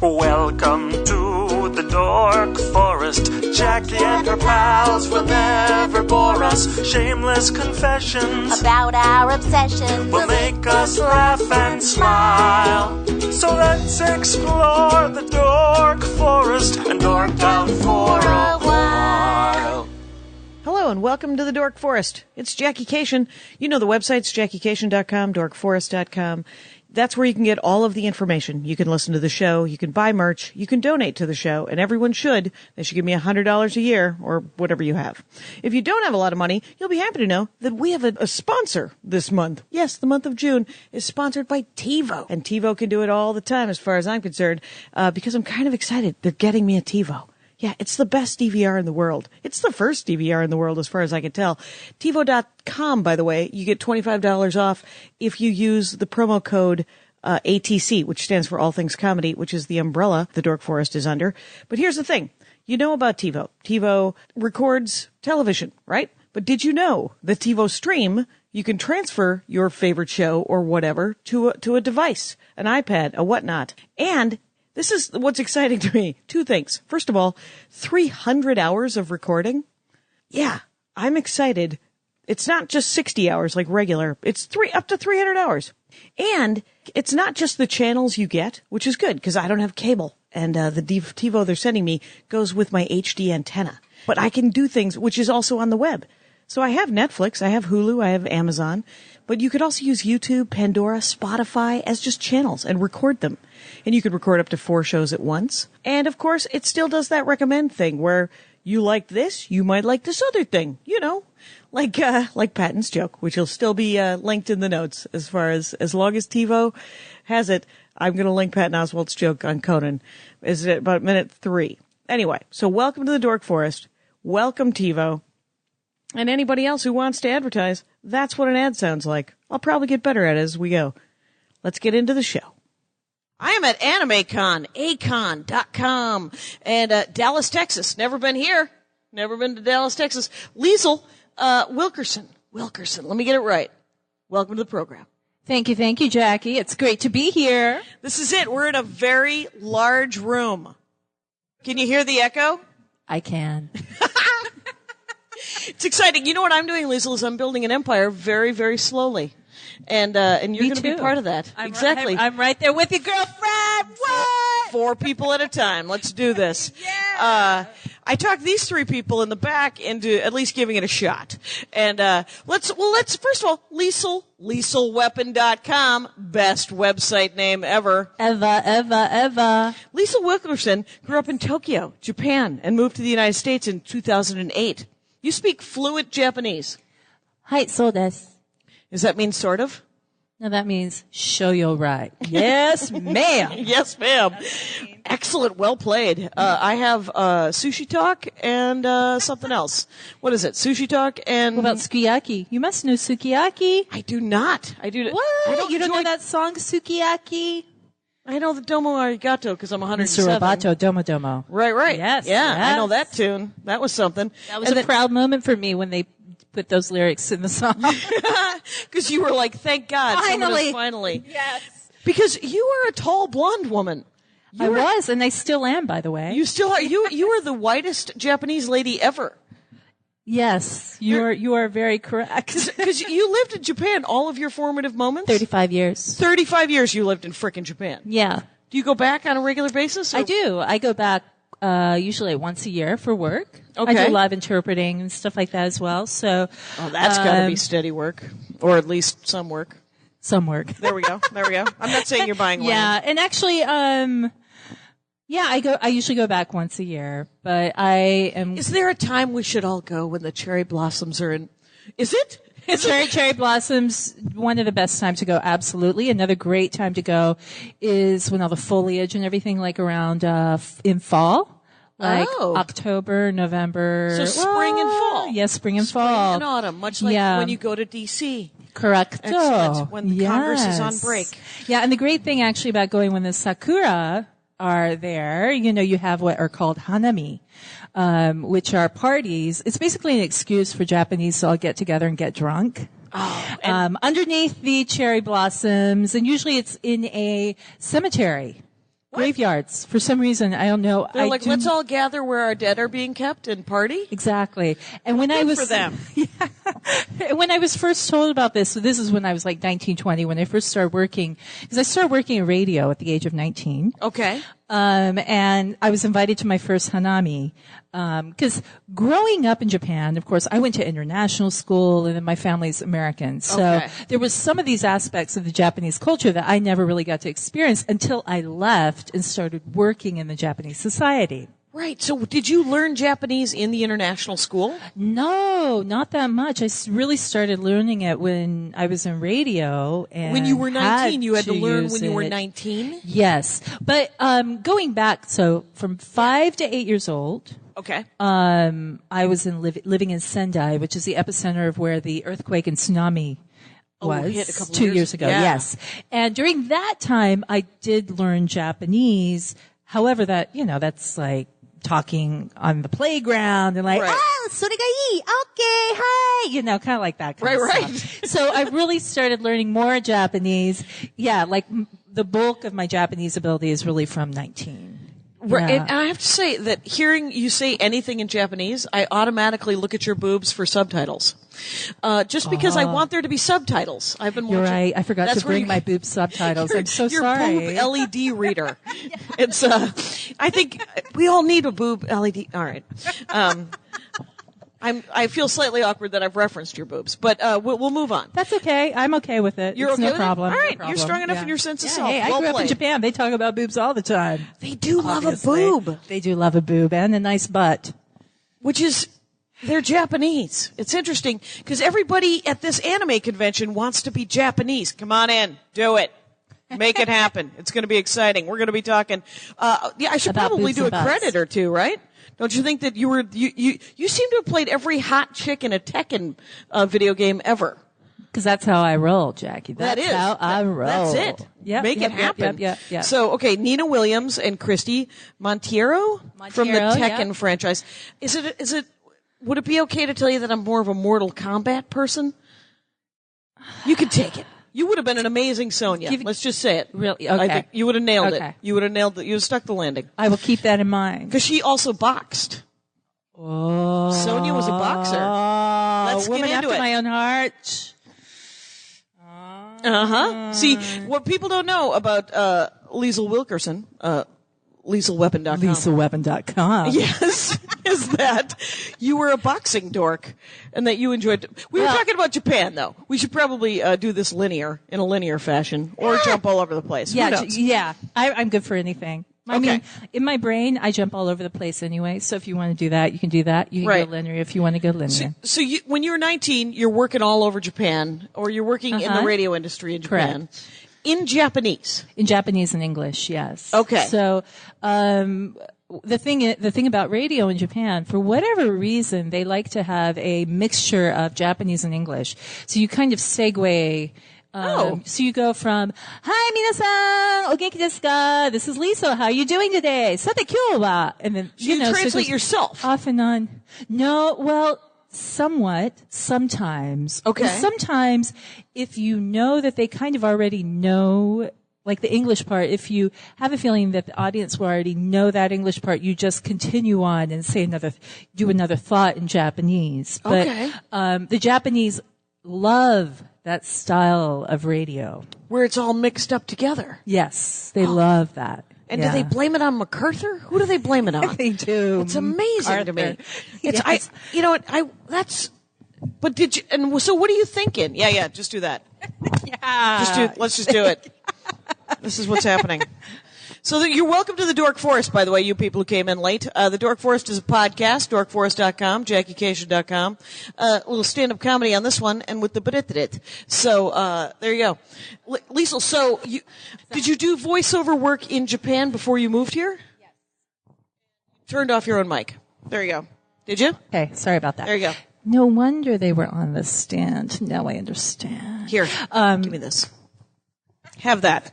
Welcome to the Dork Forest. Jackie and her pals will never bore us. Shameless confessions about our obsession will make us laugh and smile. So let's explore the Dork Forest and dork out for a while. Hello and welcome to the Dork Forest. It's Jackie Cation. You know the websites, JackieCation.com, DorkForest.com. That's where you can get all of the information. You can listen to the show, you can buy merch, you can donate to the show, and everyone should. They should give me $100 a year, or whatever you have. If you don't have a lot of money, you'll be happy to know that we have a sponsor this month. Yes, the month of June is sponsored by TiVo. And TiVo can do it all the time as far as I'm concerned, because I'm kind of excited. They're getting me a TiVo. Yeah, it's the best DVR in the world. It's the first DVR in the world as far as I can tell. TiVo.com, by the way, you get $25 off if you use the promo code ATC, which stands for All Things Comedy, which is the umbrella the Dork Forest is under. But here's the thing. You know about TiVo. TiVo records television, right? But did you know that TiVo Stream, you can transfer your favorite show or whatever to a device, an iPad, a whatnot. And this is what's exciting to me. Two things. First of all, 300 hours of recording. Yeah, I'm excited. It's not just 60 hours like regular. It's up to 300 hours. And it's not just the channels you get, which is good because I don't have cable. And the TiVo they're sending me goes with my HD antenna. But I can do things, which is also on the web. So I have Netflix, I have Hulu, I have Amazon. But you could also use YouTube, Pandora, Spotify as just channels and record them. And you could record up to 4 shows at once. And of course, it still does that recommend thing where you like this, you might like this other thing, you know, like Patton's joke, which will still be linked in the notes as long as TiVo has it. I'm going to link Patton Oswalt's joke on Conan. Is it about minute 3? Anyway, so welcome to the Dork Forest. Welcome TiVo. And anybody else who wants to advertise, that's what an ad sounds like. I'll probably get better at it as we go. Let's get into the show. I am at AnimeCon, A-Kon.com, and Dallas, Texas. Never been here. Never been to Dallas, Texas. Lisle, Wilkerson. Let me get it right. Welcome to the program. Thank you, Jackie. It's great to be here. This is it. We're in a very large room. Can you hear the echo? I can. It's exciting. You know what I'm doing, Lisle, is I'm building an empire very, very slowly. And you're going to be part of that. Exactly. I'm right there with you, girlfriend. What? 4 people at a time. Let's do this. Yeah. I talked these 3 people in the back into at least giving it a shot. And let's first of all, LisleWeapon.com, best website name ever. Ever. Lisle Wilkerson grew up in Tokyo, Japan, and moved to the United States in 2008. You speak fluent Japanese. Hai, so desu. Does that mean sort of? No, that means show you're right. Yes, ma'am. Yes, ma'am. Excellent. Well played. I have sushi talk and something else. What is it? Sushi talk and... What about sukiyaki? You must know sukiyaki. I do not. I do. What? You don't know that song, Sukiyaki? I know the Domo Arigato because I'm 107. Surabato Domo Domo. Right. Yes. Yeah, I know that tune. That was something. That was a proud moment for me when they put those lyrics in the song. Because you were like, thank God. Finally. Yes. Because you were a tall blonde woman. I was, and I still am, by the way. You still are. You are the whitest Japanese lady ever. Yes, you are very correct. Because you lived in Japan all of your formative moments? 35 years. 35 years you lived in frickin' Japan. Yeah. Do you go back on a regular basis? Or? I do. I go back usually once a year for work. Okay. I do live interpreting and stuff like that as well. So, that's got to be steady work, or at least some work. Some work. There we go. I'm not saying you're buying land. Yeah, and actually, I usually go back once a year, but I am. Is there a time we should all go when the cherry blossoms are in? Is it? Cherry blossoms, one of the best times to go, absolutely. Another great time to go is when all the foliage and everything, like around in fall. Like October, November. So spring and fall. Yes, spring and fall. Spring and autumn, much like when you go to D.C. Correct. Excellent. When the Congress is on break. Yeah, and the great thing actually about going when the sakura are there, you have what are called hanami, which are parties. It's basically an excuse for Japanese to all get together and get drunk. Underneath the cherry blossoms, and usually it's in a cemetery. Graveyards. For some reason, I don't know. They're like, let's all gather where our dead are being kept and party. Exactly. And when I was for them. When I was first told about this, so this is when I was like 19, 20, when I first started working, because I started working in radio at the age of 19. Okay. And I was invited to my first hanami. Because growing up in Japan, of course, I went to international school, and then my family's American. So there was some of these aspects of the Japanese culture that I never really got to experience until I left and started working in the Japanese society. Right. So did you learn Japanese in the international school? No, not that much. I really started learning it when I was in radio. And when you were 19, you had to learn when you were 19? Yes. But going back, so from 5 to 8 years old. Okay. I was living in Sendai, which is the epicenter of where the earthquake and tsunami was hit a couple 2 years ago. Yeah. Yes. And during that time, I did learn Japanese. However, that's like talking on the playground and like, sore ga ii, okay, hi, kind of like that kind of stuff. So I really started learning more Japanese. Yeah, like the bulk of my Japanese ability is really from 19. Right. Yeah. And I have to say that hearing you say anything in Japanese, I automatically look at your boobs for subtitles. Just because I want there to be subtitles. I've been watching. You're right. I forgot to bring my boob subtitles. I'm so sorry. Your boob LED reader. It's, I think we all need a boob LED. All right. I feel slightly awkward that I've referenced your boobs, but we'll move on. That's okay. I'm okay with it. You're it's okay no with problem. It? All right. No problem. You're strong enough in your sense of self. Hey, I grew up in Japan. They talk about boobs all the time. They do Obviously. love a boob. They do love a boob and a nice butt. Which is, they're Japanese. It's interesting because everybody at this anime convention wants to be Japanese. Come on in. Do it. Make it happen. It's going to be exciting. We're going to be talking. I should about probably boobs do a and butts. credit or two, right? Don't you think that you seem to have played every hot chick in a Tekken video game ever? Because that's how I roll, Jackie. That's how I roll. That's it. Yep, Make it happen. Yep. So, okay, Nina Williams and Christy Monteiro from the Tekken franchise. Would it be okay to tell you that I'm more of a Mortal Kombat person? You could take it. You would have been an amazing Sonya. Let's just say it. Really? I Okay. think you would have nailed it. You would have nailed it. You would have stuck the landing. I will keep that in mind. Because she also boxed. Oh. Sonya was a boxer. Let's woman get into after it. my own heart. See, what people don't know about Lisle Wilkerson, LisleWeapon.com. LisaWeapon.com. Yes, is that you were a boxing dork and that you enjoyed. We were talking about Japan, though. We should probably do this in a linear fashion, or jump all over the place. Who knows? I'm good for anything. I Okay. mean, in my brain, I jump all over the place anyway. So if you want to do that, you can do that. You can Right. go linear if you want to go linear. So when you were 19, you're working all over Japan, or you're working in the radio industry in Japan. Correct. In Japanese. In Japanese and English, yes. Okay. So, the thing about radio in Japan, for whatever reason, they like to have a mixture of Japanese and English. So you kind of segue. So you go from, "Hi, minasan, o genki desu ka? This is Lisa. How are you doing today? Sate kyou wa?" And then, You translate so yourself. off and on. No, well, somewhat, sometimes. Okay. And sometimes, if you know that they kind of already know, like the English part, if you have a feeling that the audience will already know that English part, you just continue on and do another thought in Japanese. But, Okay. the Japanese love that style of radio. Where it's all mixed up together. Yes, they love that. And Yeah. do they blame it on MacArthur? Who do they blame it on? They do. It's amazing to me. Arthur. It's Yes. but did you, and so what are you thinking? Yeah, just do that. Let's just do it. This is what's happening. So you're welcome to the Dork Forest, by the way, you people who came in late. The Dork Forest is a podcast, dorkforest.com, JackieCation.com. A little stand-up comedy on this one, and with the brit. So, there you go. Liesl, so did you do voiceover work in Japan before you moved here? Yes. Turned off your own mic. There you go. Did you? Okay, sorry about that. There you go. No wonder they were on the stand. Now I understand. Here, give me this. Have that.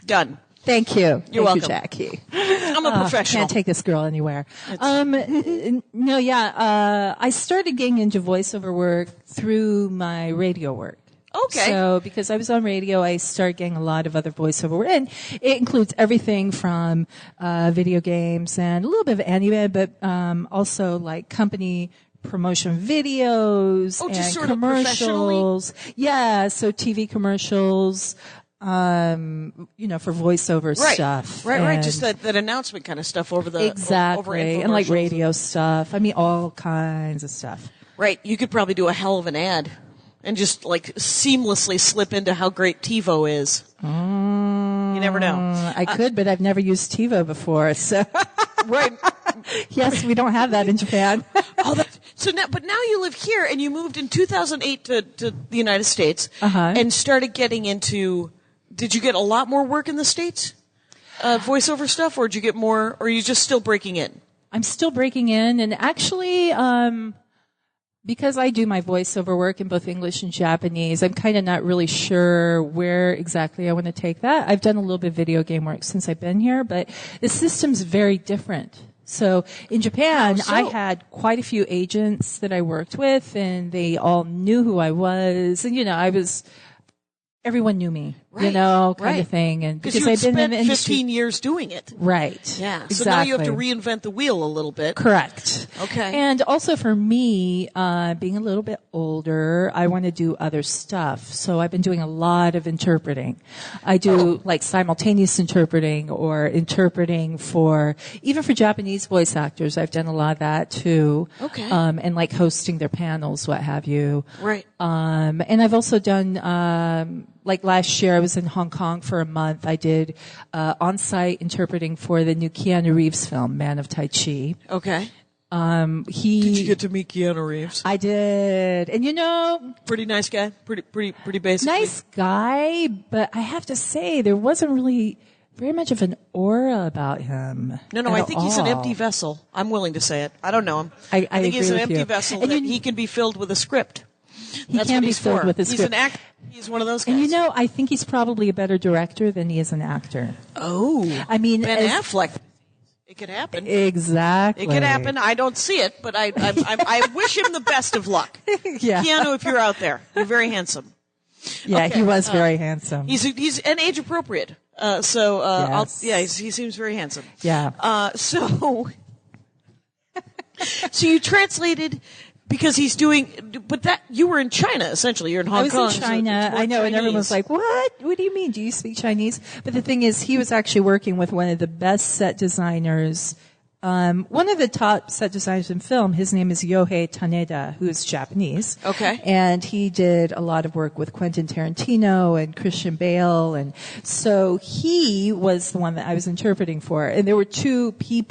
Done. Thank you. You're welcome. Jackie. I'm a professional. Can't take this girl anywhere. I started getting into voiceover work through my radio work. Okay. So because I was on radio, I started getting a lot of other voiceover work. And it includes everything from video games and a little bit of anime, but also like company promotion videos just and sort of commercials. Yeah, so TV commercials, for voiceover stuff. Right. Just that announcement kind of stuff over the exactly, over and like radio stuff. I mean, all kinds of stuff. Right. You could probably do a hell of an ad and just like seamlessly slip into how great TiVo is. You never know. I could, but I've never used TiVo before. So, right. Yes, we don't have that in Japan. But now you live here, and you moved in 2008 to the United States, and started getting into. Did you get a lot more work in the States, voiceover stuff, or did you get more, or are you just still breaking in? I'm still breaking in, and actually, because I do my voiceover work in both English and Japanese, I'm kind of not really sure where exactly I want to take that. I've done a little bit of video game work since I've been here, but the system's very different. So in Japan, I had quite a few agents that I worked with, and they all knew who I was, and everyone knew me, kind of thing. And because I've been in the industry 15 years doing it. Right. Yeah. Exactly. So now you have to reinvent the wheel a little bit. Correct. Okay. And also for me, being a little bit older, I want to do other stuff. So I've been doing a lot of interpreting. I do like simultaneous interpreting or interpreting even for Japanese voice actors. I've done a lot of that too. Okay. And like hosting their panels, what have you. Right. And I've also done, like last year, I was in Hong Kong for a month. I did on-site interpreting for the new Keanu Reeves film, Man of Tai Chi. Okay. Did you get to meet Keanu Reeves? I did, and pretty nice guy, pretty basic. Nice guy, but I have to say there wasn't really very much of an aura about him. No, I think he's an empty vessel. I'm willing to say it. I don't know him. I think he's an agree with empty you. vessel And that he can be filled with a script. He That's can what be he's filled for. with a He's script. an actor. He's one of those guys. And I think he's probably a better director than he is an actor. Oh. I mean, Ben Affleck. It could happen. Exactly. It could happen. I don't see it, but I wish him the best of luck. Yeah. Keanu, if you're out there, you're very handsome. Yeah, Okay. he was very handsome. He's and age appropriate. Yes. He seems very handsome. Yeah. So you translated because he's doing, but that you were in China essentially. You're in Hong Kong. I was in China. So I know, Chinese. and everyone's like, "What? What do you mean? Do you speak Chinese?" But the thing is, he was actually working with one of the best set designers. One of the top set designers in film, his name is Yohei Taneda, who is Japanese. Okay. And he did a lot of work with Quentin Tarantino and Christian Bale. And so he was the one that I was interpreting for. And there were two key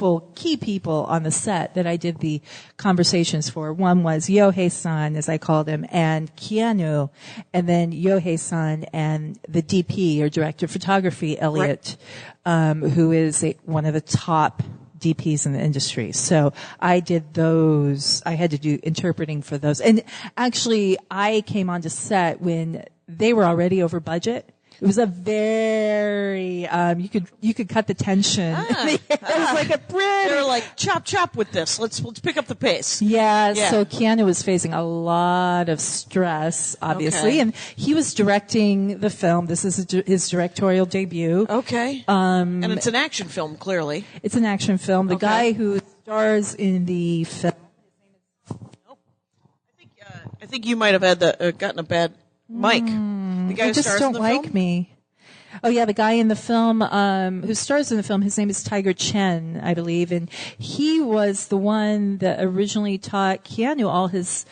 people on the set that I did the conversations for. One was Yohei-san, as I called him, and Keanu. And then Yohei-san and the DP, or director of photography, Elliot, who is one of the top DPs in the industry. So I did those. I had to do interpreting for those. And actually, I came onto set when they were already over budget. It was a very, you could cut the tension. It was like a pretty. They were like, chop with this. Let's pick up the pace. Yeah. So Keanu was facing a lot of stress, obviously, Okay. and he was directing the film. This is his directorial debut. Okay. And it's an action film, clearly. It's an action film. The Okay. guy who stars in the film. I think you might have had gotten a bad mic. The guy They who just stars don't in the like film? me. Oh yeah, the guy in the film who stars in the film, his name is Tiger Chen, I believe, and he was the one that originally taught Keanu all his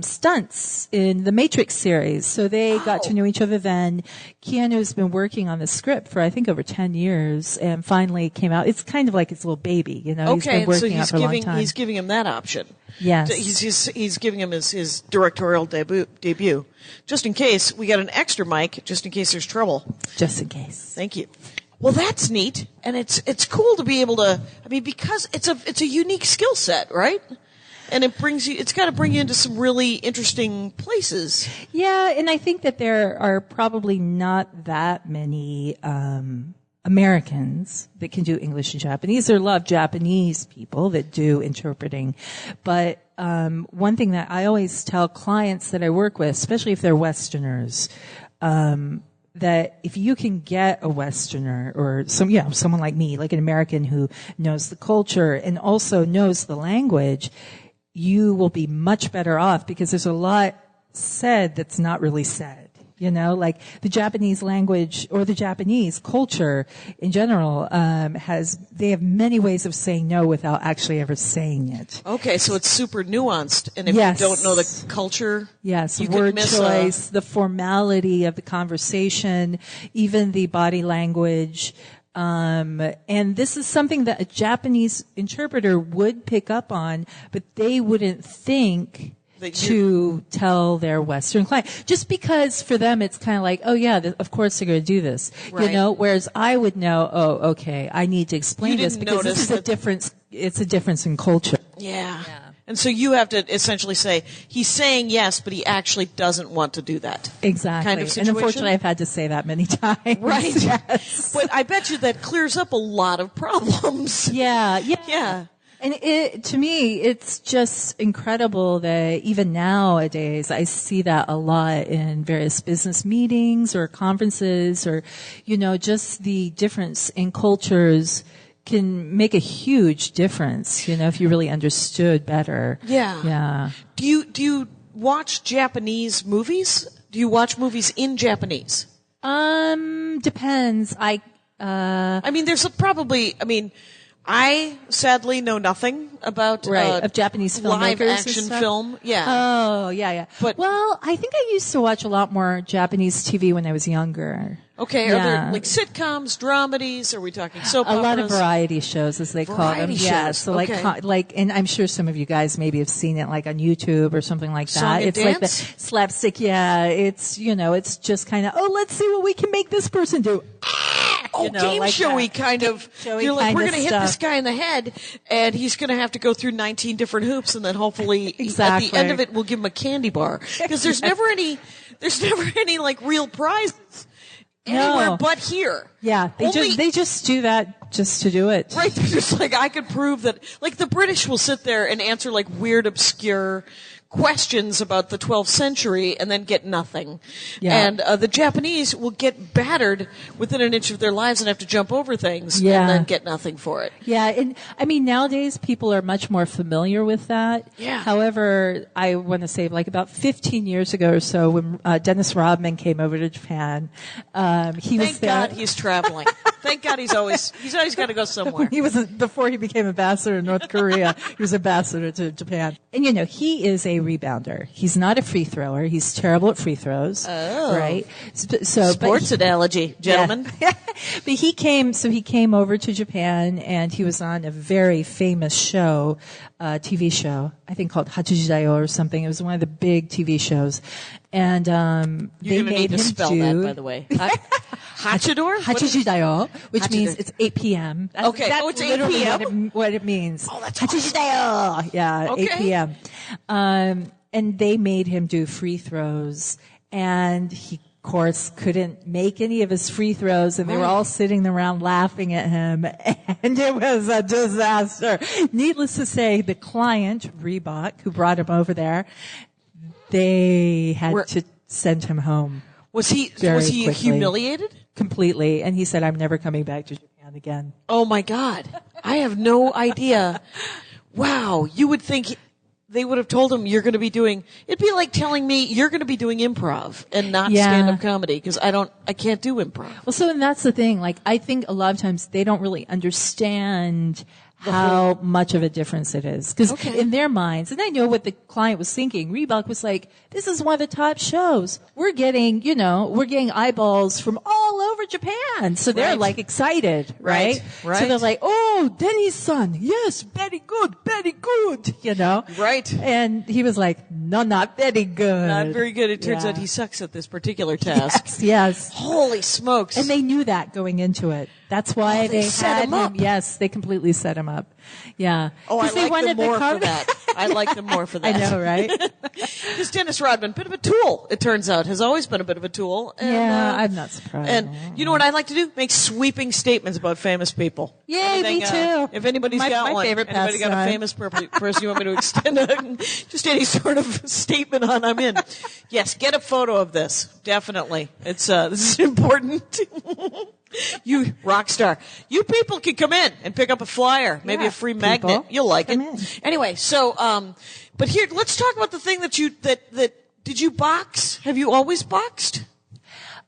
stunts in the Matrix series. So they got to know each other then. Keanu's been working on the script for I think over 10 years and finally came out. It's kind of like his little baby, He's been working on it for a long time. He's giving him that option. Yes. He's giving him his directorial debut. Just in case, we got an extra mic, just in case there's trouble. Just in case. Thank you. Well, that's neat, and it's cool to be able to. I mean, because it's a unique skill set, right? And it's got to bring you into some really interesting places. Yeah, and I think that there are probably not that many Americans that can do English and Japanese. There are a lot of Japanese people that do interpreting. But one thing that I always tell clients that I work with, especially if they're Westerners, that if you can get a Westerner or someone like me, like an American who knows the culture and also knows the language, you will be much better off because there's a lot said that's not really said. Like the Japanese language or the Japanese culture in general, they have many ways of saying no without actually ever saying it. Okay, so it's super nuanced. And if Yes. you don't know the culture, Yes, you word could miss choice, the formality of the conversation, even the body language. And this is something that a Japanese interpreter would pick up on, but they wouldn't think to tell their Western client. Just because for them it's kind of like, oh yeah, of course they're going to do this. Right. Whereas I would know, oh, okay, I need to explain this because this is a difference, it's a difference in culture. Yeah. And so you have to essentially say, he's saying yes, but he actually doesn't want to do that. Exactly. Kind of situation. And unfortunately I've had to say that many times. Right. Yes. But I bet you that clears up a lot of problems. Yeah. And to me, it's just incredible that even nowadays I see that a lot in various business meetings or conferences or, just the difference in cultures can make a huge difference, if you really understood better. Yeah. Yeah. Do you watch Japanese movies? Do you watch movies in Japanese? Depends. I sadly know nothing about of Japanese filmmakers live action and stuff. film. Yeah. Oh, yeah. But I think I used to watch a lot more Japanese TV when I was younger. Okay, Yeah. are there like sitcoms, dramedies? Are we talking soap A operas? lot of variety shows, as they call them. Variety Yeah, shows, so okay. and I'm sure some of you guys maybe have seen it like on YouTube or something like that. Song and It's like the dance? slapstick. Yeah, it's it's just kind of let's see what we can make this person do. Game like showy that. kind of. Showy You're like, kind we're of going to hit stuff. this guy in the head, and he's going to have to go through 19 different hoops, and then hopefully at Exactly. the end of it, we'll give him a candy bar because there's never any like real prizes anywhere No. but here. Yeah, they just do that just to do it. Right, they're just like, I could prove that, like the British will sit there and answer like weird, obscure questions about the 12th century and then get nothing. Yeah. And the Japanese will get battered within an inch of their lives and have to jump over things Yeah. and then get nothing for it. Yeah, and nowadays people are much more familiar with that. Yeah. However, I want to say like about 15 years ago or so when Dennis Rodman came over to Japan, he was Thank there. God he's traveling. Thank God he's always got to go somewhere. He was before he became ambassador in North Korea. He was ambassador to Japan, and he is a rebounder. He's not a free thrower. He's terrible at free throws. Oh, right. So, sports analogy, gentlemen. Yeah. But he came over to Japan, and he was on a very famous show, TV show, I think called Hachijidayo or something. It was one of the big TV shows, and You're they going to made need to him spell do that, by the way. Hachidor? Hachijidayo, which Hachijidayo. means it's 8 p.m. That's, Okay. That's It's 8 literally p.m.? what it means. Oh, that's Hachijidayo. Yeah, Okay. 8 p.m. And they made him do free throws, and he, of course, couldn't make any of his free throws, and they were all sitting around laughing at him, and it was a disaster. Needless to say, the client, Reebok, who brought him over there, they had to send him home. Was he Very quickly. humiliated? Completely. And he said, I'm never coming back to Japan again. Oh my God. I have no idea. Wow. You would think they would have told him it'd be like telling me you're going to be doing improv and not Yeah. stand-up comedy because I can't do improv. Well, so, and that's the thing. Like, I think a lot of times they don't really understand how much of a difference it is. Because in their minds, and I know what the client was thinking, Reebok was like, this is one of the top shows. We're getting eyeballs from all over Japan. So they're Right. like excited, right? Right. So they're like, oh, oh, Denny's son. Yes, very good, very good. You know? Right. And he was like, no, not very good. Not very good. It turns out he sucks at this particular task. Yes. Holy smokes. And they knew that going into it. That's why they set had him up. Yes, they completely set him up. Yeah. Oh, I they like them wanted more the for that. I like them more for that. I know, right? Because Dennis Rodman, bit of a tool, it turns out, has always been a bit of a tool. And, I'm not surprised. And you know what I like to do? Make sweeping statements about famous people. Yay, me too. If anybody's my got one, favorite anybody got a pastime. famous person you want me to extend just any sort of statement on, I'm in. Yes, get a photo of this. Definitely. It's, this is important. You rock star. You people can come in and pick up a flyer, maybe a free magnet. You'll like it. in. Anyway, so, but here, let's talk about the thing that did you box? Have you always boxed?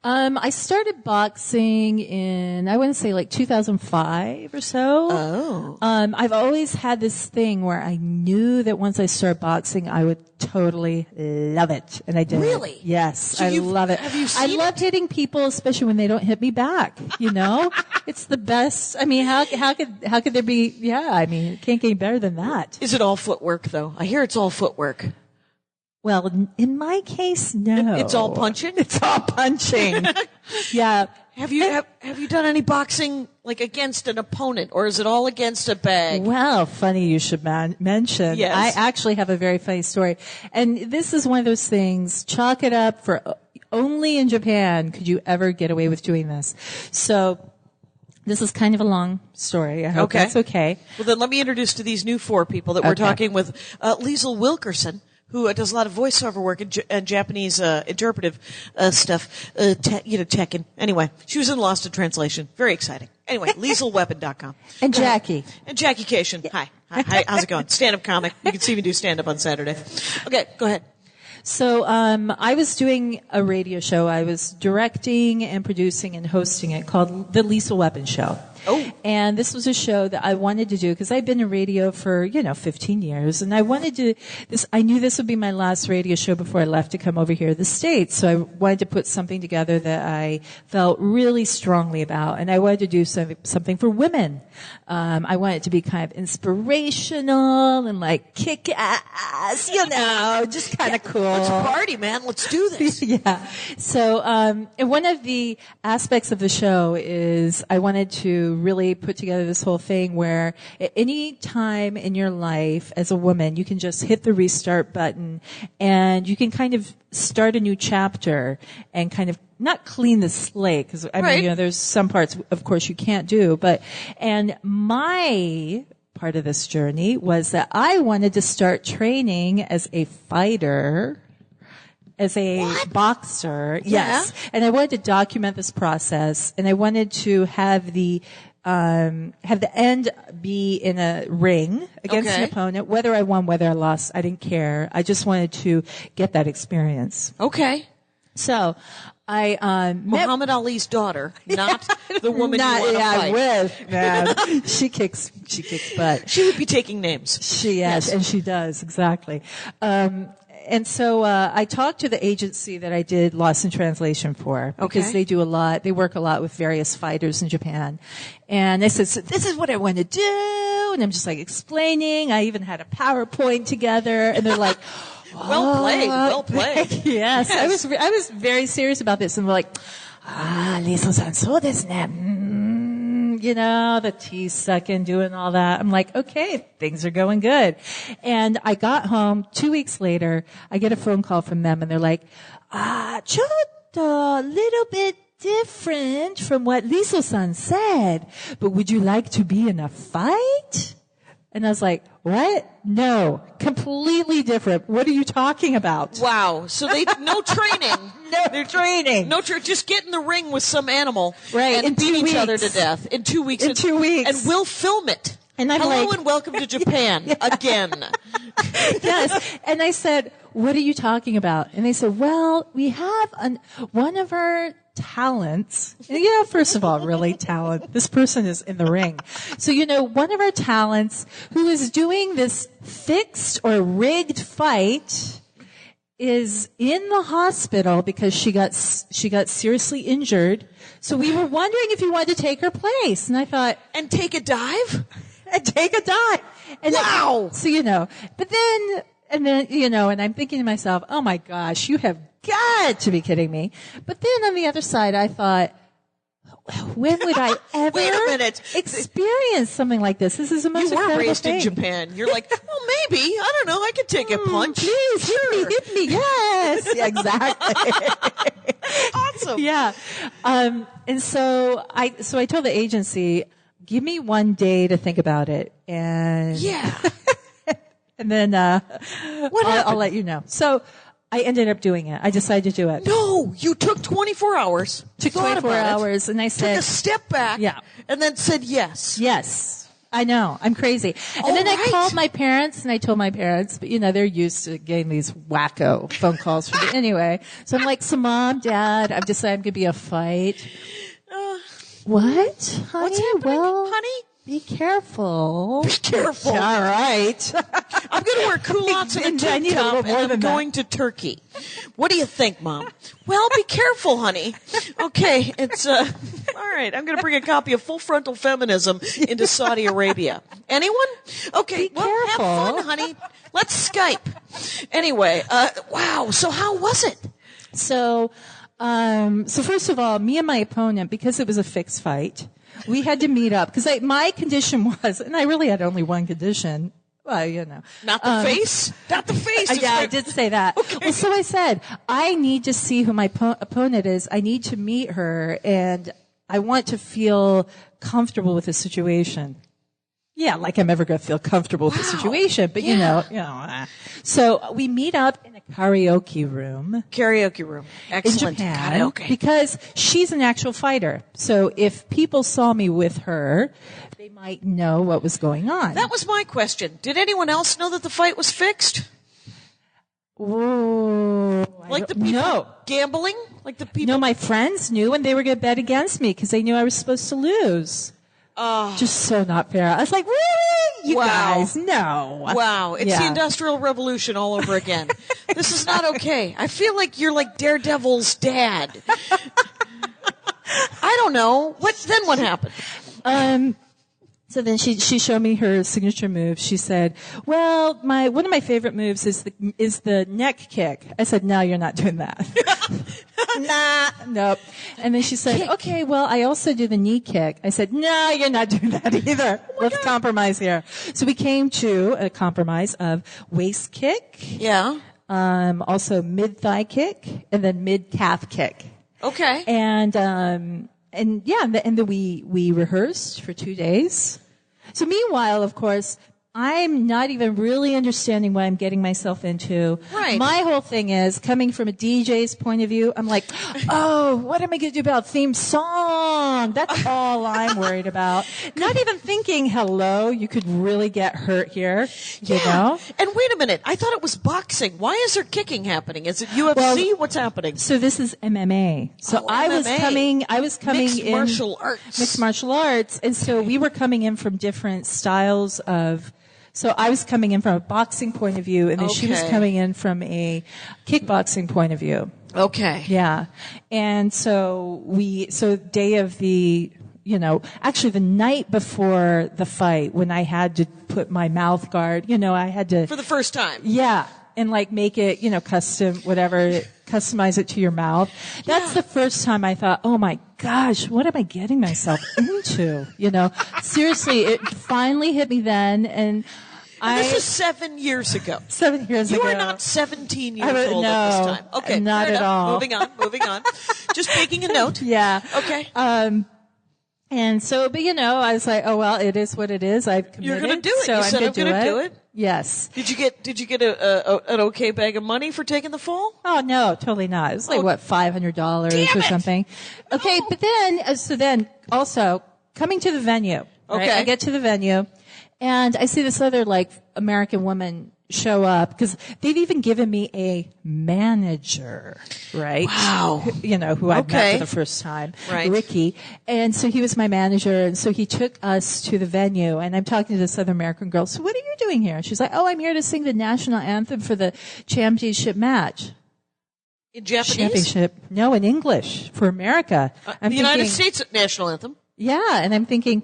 I started boxing in, I want to say like 2005 or so. Oh. I've always had this thing where I knew that once I started boxing, I would totally love it. And I did. Really? Yes. So I love it. have you I seen love hitting people, especially when they don't hit me back. You know? It's the best. I mean, how could there be, I mean, it can't get any better than that. Is it all footwork though? I hear it's all footwork. Well, in my case, no. It's all punching? It's all punching. Yeah. Have you done any boxing like against an opponent, or is it all against a bag? Well, funny you should mention. Yes. I actually have a very funny story. And this is one of those things, chalk it up for only in Japan could you ever get away with doing this. So this is kind of a long story. I hope that's okay. Well, then let me introduce to these new four people that we're talking with Lisle Wilkerson, who does a lot of voiceover work and Japanese interpretive stuff, Tekken. Anyway, she was in Lost in Translation. Very exciting. Anyway, LiesleWeapon.com. And Jackie. And Jackie Cation. Hi. How's it going? Stand-up comic. You can see me do stand-up on Saturday. Okay, go ahead. So I was doing a radio show. I was directing and producing and hosting it called The Lisle Weapon Show. Oh. And this was a show that I wanted to do because I've been in radio for, 15 years. And I wanted to, I knew this would be my last radio show before I left to come over here to the States. So I wanted to put something together that I felt really strongly about. And I wanted to do something for women. I wanted it to be kind of inspirational and like kick ass, just kind of cool. Let's party, man. Let's do this. Yeah. So, and one of the aspects of the show is I wanted to really put together this whole thing where at any time in your life as a woman, you can just hit the restart button and you can kind of start a new chapter and kind of not clean the slate, because I mean, there's some parts, of course, you can't do, and my part of this journey was that I wanted to start training as a fighter, as a boxer. Yes. And I wanted to document this process, and I wanted to have the end be in a ring against an opponent. Whether I won, whether I lost, I didn't care. I just wanted to get that experience. Okay. So I Muhammad Ali's daughter, not the woman you want to fight. With, man. She kicks butt. She would be taking names. And she does, exactly. And so I talked to the agency that I did Lost in Translation for, because they work a lot with various fighters in Japan. And they said, so this is what I want to do. And I'm just like explaining. I even had a PowerPoint together. And they're like, well played. Yes. I was very serious about this. And we're like, Lisle-san, so desu ne. The tea sucking, doing all that. I'm like, okay, things are going good. And I got home 2 weeks later. I get a phone call from them and they're like, chotto, little bit different from what Lisle-san said, but would you like to be in a fight? And I was like, what? No, completely different. What are you talking about? Wow. So no training. No training. Just get in the ring with some animal. Right. And beat each other to death. In 2 weeks. In 2 weeks. And we'll film it. And I'm Hello like, and welcome to Japan again. Yes. And I said, what are you talking about? And they said, well, we have one of our talents. And, first of all, really talent. This person is in the ring. So, one of our talents who is doing this fixed or rigged fight is in the hospital because she got seriously injured. So we were wondering if you wanted to take her place. And I thought, and take a dive? and take a dive. And wow. But then, and I'm thinking to myself, oh my gosh, you have got to be kidding me. But then on the other side, I thought, when would I ever Wait a minute. experience something like this? This is the most incredible raised thing. in Japan. You're like, well, maybe. I don't know. I could take a punch. Please, hit me. Yes. Yeah, exactly. Awesome. Yeah. And so I told the agency, give me one day to think about it. And yeah. and then, I'll let you know. So I ended up doing it. I decided to do it. No, you took 24 hours. Took 24 hours, and I said, took a step back. Yeah. And then said yes. Yes. I know. I'm crazy. And then I called my parents, and I told my parents, but they're used to getting these wacko phone calls from me anyway. So I'm like, so Mom, Dad, I've decided I'm going to be a fight. What? Honey? What's happening? Honey? Be careful. Be careful. All right. I'm going to wear culottes and a tank top, and I'm going to Turkey. What do you think, Mom? Well, be careful, honey. Okay, it's all right. I'm going to bring a copy of Full Frontal Feminism into Saudi Arabia. Anyone? Okay, Be well, careful. have fun, honey. Let's Skype. Anyway, wow. So how was it? So first of all, me and my opponent, because it was a fixed fight, we had to meet up because my condition was, and I really had only one condition. Well, Not the face? Not the face. Yeah, I did say that. Okay. Well, so I said, I need to see who my opponent is. I need to meet her, and I want to feel comfortable with the situation. Yeah, like I'm ever going to feel comfortable with the situation, but So we meet up in a karaoke room. Excellent. In Japan, Karaoke. because she's an actual fighter. So if people saw me with her, they might know what was going on. That was my question. Did anyone else know that the fight was fixed? Whoa. Like the people gambling? Like the people? No, my friends knew, and they were going to bet against me because they knew I was supposed to lose. Just so not fair. I was like, really? You guys, no. Wow. It's the Industrial Revolution all over again. This is not okay. I feel like you're like Daredevil's dad. I don't know. What happened? So then she showed me her signature move. She said, well, one of my favorite moves is the neck kick. I said, no, you're not doing that. Nah, nope. And then she said, okay, well, I also do the knee kick. I said, no, you're not doing that either. Let's compromise here. So we came to a compromise of waist kick. Yeah. Also mid-thigh kick and then mid-calf kick. Okay. And then we rehearsed for 2 days. So meanwhile, of course, I'm not even really understanding what I'm getting myself into. Right. My whole thing is, coming from a DJ's point of view, I'm like, oh, what am I going to do about theme song? That's all I'm worried about. Not even thinking, hello, you could really get hurt here, you know? And wait a minute, I thought it was boxing. Why is there kicking happening? Is it UFC? What's happening? So this is MMA. So I was coming Mixed in martial arts. Mixed martial arts. And so we were coming in from different styles of. So I was coming in from a boxing point of view, and then she was coming in from a kickboxing point of view. Okay. Yeah. And so day of the, actually the night before the fight, when I had to put my mouth guard, I had to. For the first time. Yeah. And make it, custom, whatever, customize it to your mouth. That's the first time I thought, oh my gosh, what am I getting myself into? Seriously, it finally hit me then, and this is 7 years ago. 7 years ago. You are not 17 years old at this time. Okay. Not at all. Moving on. Just making a note. Yeah. Okay. And so, but I was like, oh well, it is what it is. I've committed. You're going to do it. So you said I'm going to do it. Yes. Did you get an okay bag of money for taking the fall? Oh no, totally not. It was $500 or something. Okay, but then also coming to the venue. Right? Okay. I get to the venue, and I see this other American woman show up, because they've even given me a manager, right? Wow. Who I met for the first time, right. Ricky. And so he was my manager, and so he took us to the venue, and I'm talking to this other American girl. So what are you doing here? She's like, oh, I'm here to sing the national anthem for the championship match. In Japanese? Championship. No, in English, for America. The United States national anthem. Yeah, and I'm thinking,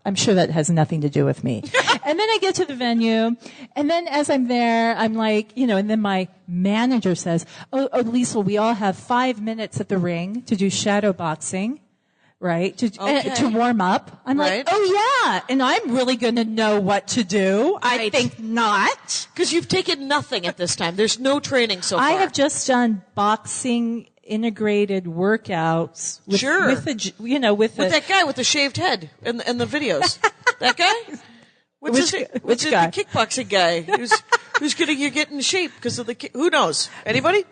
I'm sure that has nothing to do with me. And then I get to the venue, and then as I'm there, I'm like, and then my manager says, oh, Lisle, we all have 5 minutes at the ring to do shadow boxing. Right? To warm up. I'm like, oh yeah. And I'm really going to know what to do. Right. I think not. Because you've taken nothing at this time. There's no training so far. I have just done boxing integrated workouts with that guy with the shaved head in the videos. That guy? Which guy? The kickboxing guy who's getting you get in shape because of the who knows? Anybody?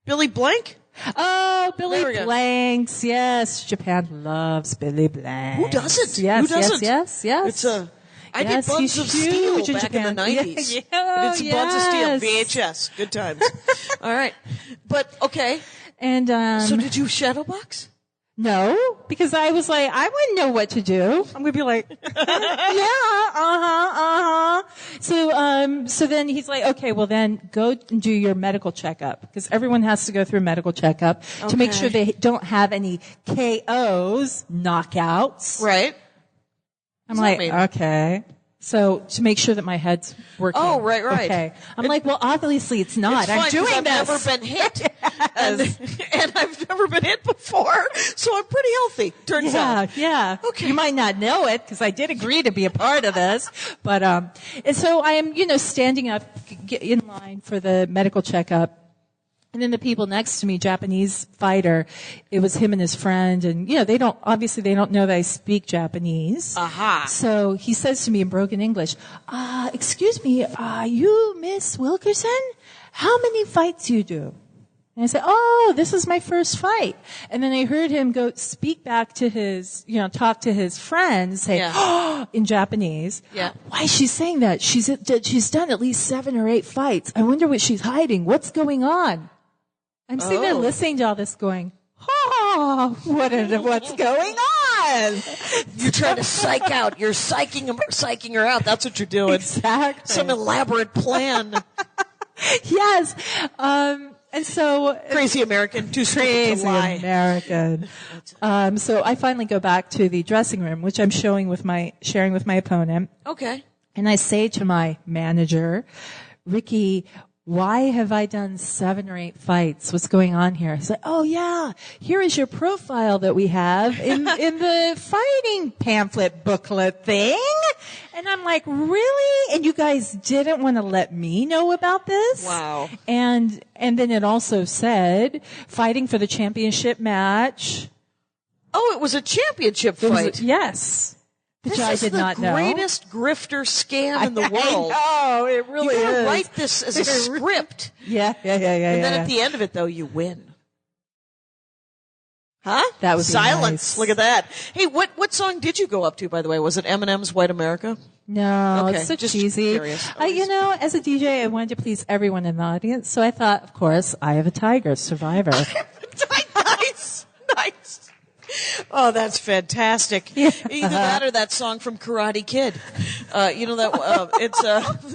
Billy Blank? Oh, Billy Blanks. Yes. Japan loves Billy Blanks. Who doesn't? Yes, Who doesn't? Yes. It's I did Buns of Steel back in the 90s. Yeah, I did some Buns of Steel. VHS. Good times. All right. But, okay. And, so did you shadow box? No, because I was like, I wouldn't know what to do. I'm gonna be like, So then he's like, okay, well then go and do your medical checkup, because everyone has to go through a medical checkup to make sure they don't have any KOs, knockouts. Right. I'm like, okay. So to make sure that my head's working. Oh, right. Okay. I'm like, well, obviously it's not. It's I'm doing I've this. never been hit. and I've never been hit before, so I'm pretty healthy, turns out. Yeah. Okay. You might not know it, because I did agree to be a part of this. But, and so I am, standing up in line for the medical checkup. And then the people next to me, Japanese fighter, it was him and his friend, and they don't know that I speak Japanese. Aha. So he says to me in broken English, excuse me, are you Miss Wilkerson? How many fights you do? And I said, oh, this is my first fight. And then I heard him go speak back to his, talk to his friends, say, in Japanese. Yeah. Why is she saying that? She's done at least 7 or 8 fights. I wonder what she's hiding. What's going on? I'm sitting there listening to all this going, what's going on? You're trying to psych out. You're psyching her out. That's what you're doing. Exactly. Some elaborate plan. Yes. And so crazy American, too stupid to lie. American. So I finally go back to the dressing room, which I'm sharing with my opponent. Okay. And I say to my manager, Ricky, why have I done 7 or 8 fights? What's going on here? He's like, oh yeah, here is your profile that we have in the fighting pamphlet booklet thing. And I'm like, really? And you guys didn't want to let me know about this? Wow. And then it also said, fighting for the championship match. Oh, it was a championship fight. Yes. Which I did not know. This is the greatest grifter scam in the world. Oh, it really is. You write this as a script. Yeah. And then at the end of it, though, you win. Huh? That would be Silence. Nice. Look at that. Hey, what song did you go up to, by the way? Was it Eminem's White America? No, okay. It's so just cheesy. Curious. As a DJ, I wanted to please everyone in the audience, so I thought, of course, Eye of a Tiger, Survivor. Nice. Oh, that's fantastic. Yeah. Either that or that song from Karate Kid. It's remember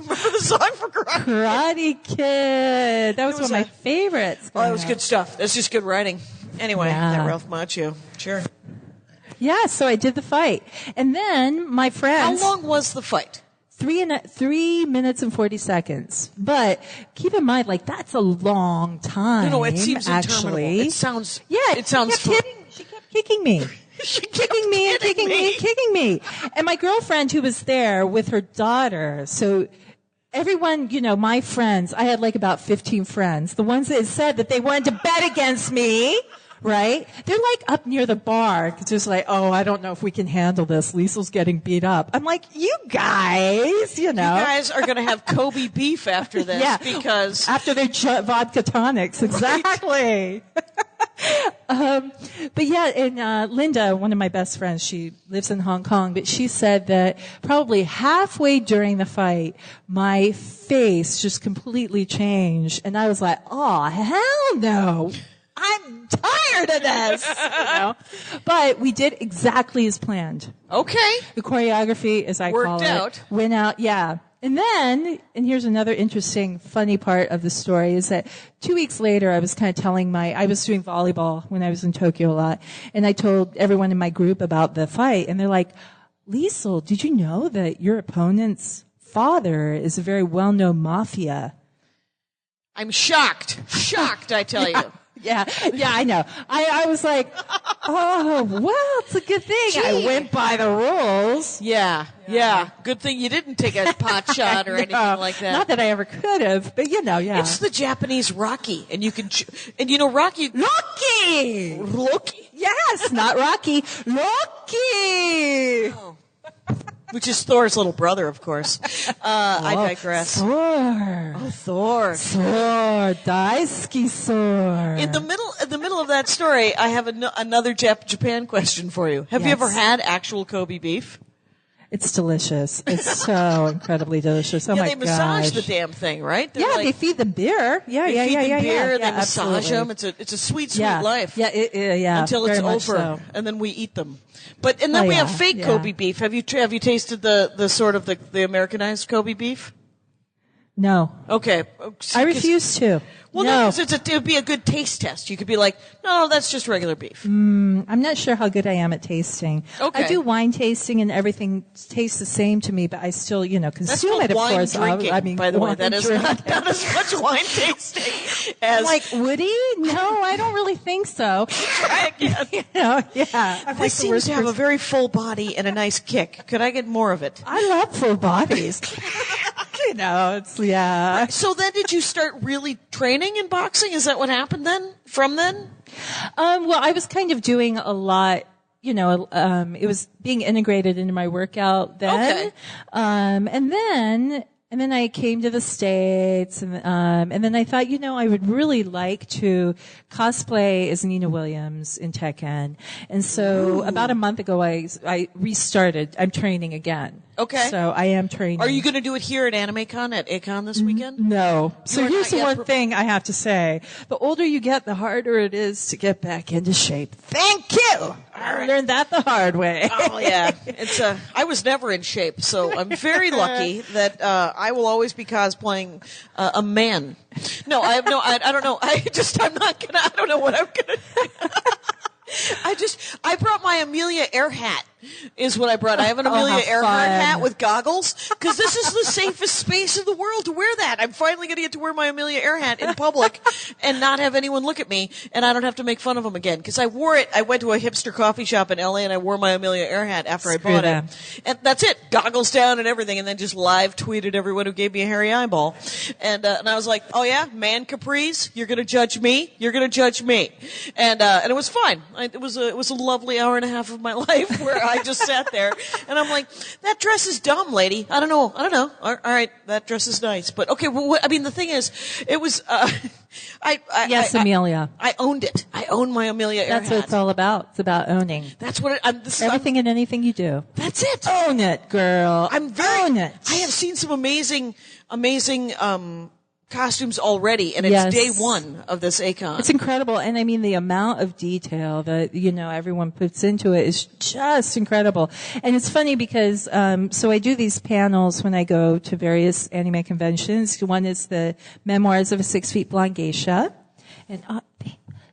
the song from Karate Kid. That was one of my favorites. Oh, that was good stuff. That's just good writing. Anyway, that Ralph Macchio. Sure. Yeah, so I did the fight. And then my friends... How long was the fight? 3 minutes and 40 seconds. But keep in mind, that's a long time. No, it seems actually. Interminable. It sounds... Yeah, it sounds she kept kicking me. Kicking me. And my girlfriend, who was there with her daughter, so everyone, my friends, I had about 15 friends, the ones that said that they wanted to bet against me, right? They're up near the bar, just oh, I don't know if we can handle this. Lisle's getting beat up. I'm like, you guys, You guys are going to have Kobe beef after this. Yeah, because... After their vodka tonics, exactly. But yeah, and Linda, one of my best friends, she lives in Hong Kong, but she said that probably halfway during the fight, my face just completely changed. And I was like, oh, hell no. I'm tired of this. But we did exactly as planned. Okay. The choreography, as I call it, went out. Yeah. And then, and here's another interesting, funny part of the story, is that 2 weeks later, I was kind of telling I was doing volleyball when I was in Tokyo a lot, and I told everyone in my group about the fight, and they're like, Lisle, did you know that your opponent's father is a very well-known mafia? I'm shocked. Shocked, I tell you. Yeah, I know. I was like, oh, well, it's a good thing. Gee. I went by the rules. Yeah. Good thing you didn't take a pot shot or anything like that. Not that I ever could have, but yeah. It's the Japanese Rocky, and you can, Rocky. Rocky? Yes, not Rocky. Rocky! Oh. Which is Thor's little brother, of course. I digress. Thor. Oh, Thor. Thor. Daisuke Thor. In the middle of that story, I have another Japan question for you. Have you Yes. ever had actual Kobe beef? It's delicious. It's so incredibly delicious. Oh, Yeah, my they massage gosh. the damn thing, right? Yeah, they feed them beer. Yeah, They feed them beer, yeah, they massage absolutely. them. It's a sweet Yeah. life. Yeah, Until it's very much over, so. and then we eat them. And then we have fake Kobe beef. Have you tasted the sort of the Americanized Kobe beef? No. Okay, I refuse to. Well, no, because it would be a good taste test. You could be like, no, that's just regular beef. I'm not sure how good I am at tasting. Okay. I do wine tasting and everything tastes the same to me, but I still, That's consume called it, of wine course. drinking, by the way. That is not as much wine tasting as... I'm like, Woody? No, I don't really think so. Try again. Yeah. This seems to have a very full body and a nice kick. Could I get more of it? I love full bodies. So then did you start really training in boxing? Is that what happened then? From then? Well, I was kind of doing a lot, it was being integrated into my workout then. Okay. And then I came to the States and then I thought, I would really like to cosplay as Nina Williams in Tekken. And so about a month ago, I restarted. I'm training again. Okay. So I am training. Are you going to do it here at AnimeCon, at A-Kon this weekend? No. So are here's not the yet one thing I have to say. The older you get, the harder it is to get back into shape. Thank you. I learned that the hard way. Oh yeah, I was never in shape, so I'm very lucky that I will always be cosplaying a man. No, I don't know. I don't know what I'm gonna do. I brought my Amelia Earhart, is what I brought. I have an Amelia Earhart hat with goggles, because this is the safest space in the world to wear that. I'm finally going to get to wear my Amelia Earhart in public and not have anyone look at me, and I don't have to make fun of them again. Because I wore it, I went to a hipster coffee shop in LA and I wore my Amelia Earhart after I bought it. And that's it. Goggles down and everything, and then just live tweeted everyone who gave me a hairy eyeball. And I was like, oh yeah, man capris, you're going to judge me? You're going to judge me. And it was fine. It was a lovely hour and a half of my life where I just sat there and I'm like, that dress is dumb, lady. I don't know. All right, that dress is nice, but okay. Well, the thing is, it was. Yes, Amelia. I owned it. I own my Amelia Earhart. That's what it's all about. It's about owning. That's what everything and anything you do. That's it. Own it, girl. Own it. I have seen some amazing costumes already, and it's Yes. day one of this A-Kon. It's incredible. And the amount of detail that, everyone puts into it is just incredible. And it's funny because, so I do these panels when I go to various anime conventions. One is the Memoirs of a 6 Feet Blonde Geisha. And,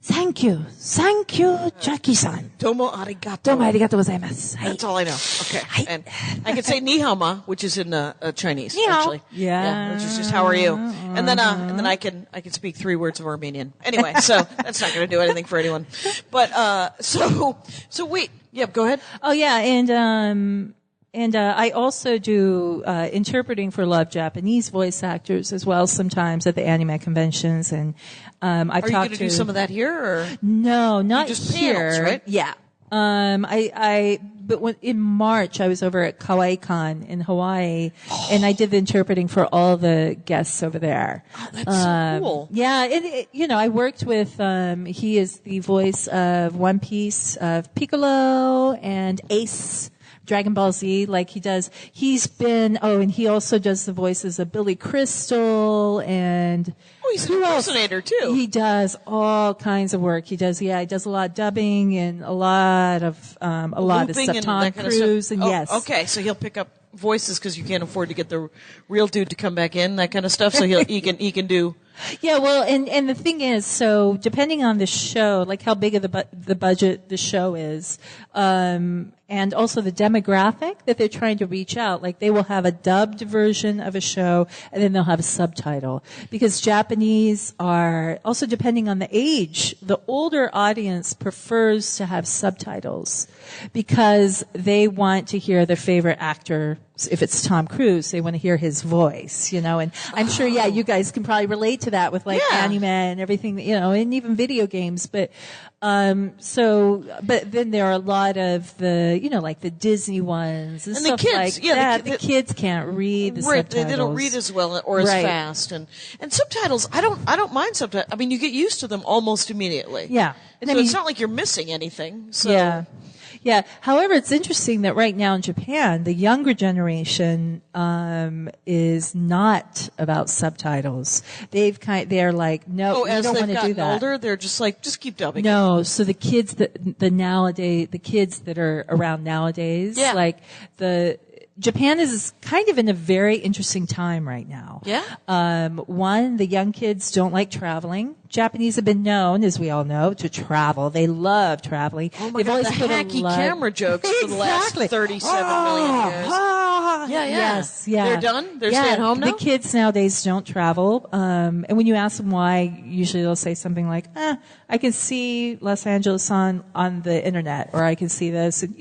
thank you, Jackie-san. Domo arigato. Domo arigato gozaimasu. That's all I know. Okay. And I can say ni hao ma, which is in Chinese, Ni hao. actually. Yeah. Which is just how are you? And then I can speak 3 words of Armenian. Anyway, so that's not going to do anything for anyone. But so wait. Yeah, go ahead. Oh yeah, and I also do interpreting for live Japanese voice actors as well sometimes at the anime conventions. And I've talked to. Are you going to do some of that here, or no, not just here. panels, right? Yeah. But in March I was over at Kauai-Con in Hawaii, and I did the interpreting for all the guests over there. Oh, that's so cool. Yeah, I worked with. He is the voice of One Piece, of Piccolo and Ace. Dragon Ball Z, like he does. He's been, and he also does the voices of Billy Crystal and. Oh, he's an impersonator too. He does all kinds of work. He does a lot of dubbing and a lot of stuff. Tom Cruise and yes. Okay, so he'll pick up voices because you can't afford to get the real dude to come back in, that kind of stuff. So he can do. Yeah, well, and the thing is, so depending on the show, like how big of the budget the show is, and also the demographic that they're trying to reach out, like they will have a dubbed version of a show and then they'll have a subtitle. Because Japanese are, also depending on the age, the older audience prefers to have subtitles because they want to hear their favorite actor. If it's Tom Cruise, they want to hear his voice, and I'm sure, you guys can probably relate to that with like anime and everything, and even video games, but then there are a lot of the, like the Disney ones and stuff the kids, like that. The kids can't read the subtitles. They don't read as well or as fast. And subtitles, I don't mind subtitles. I mean, you get used to them almost immediately. Yeah. So it's not like you're missing anything. So. Yeah. Yeah. However, it's interesting that right now in Japan, the younger generation is not about subtitles. They're like, no, we don't want to do that. Older, they're just like, just keep dubbing. No, so the kids the kids that are around nowadays, like Japan is kind of in a very interesting time right now. Yeah. One, the young kids don't like traveling. Japanese have been known, as we all know, to travel. They love traveling. Oh my God, the hacky camera jokes for the last 37 million years. Yeah. Yes, yeah. They're done? They're staying home now? The kids nowadays don't travel. And when you ask them why, usually they'll say something like, I can see Los Angeles on the internet, or I can see this. And,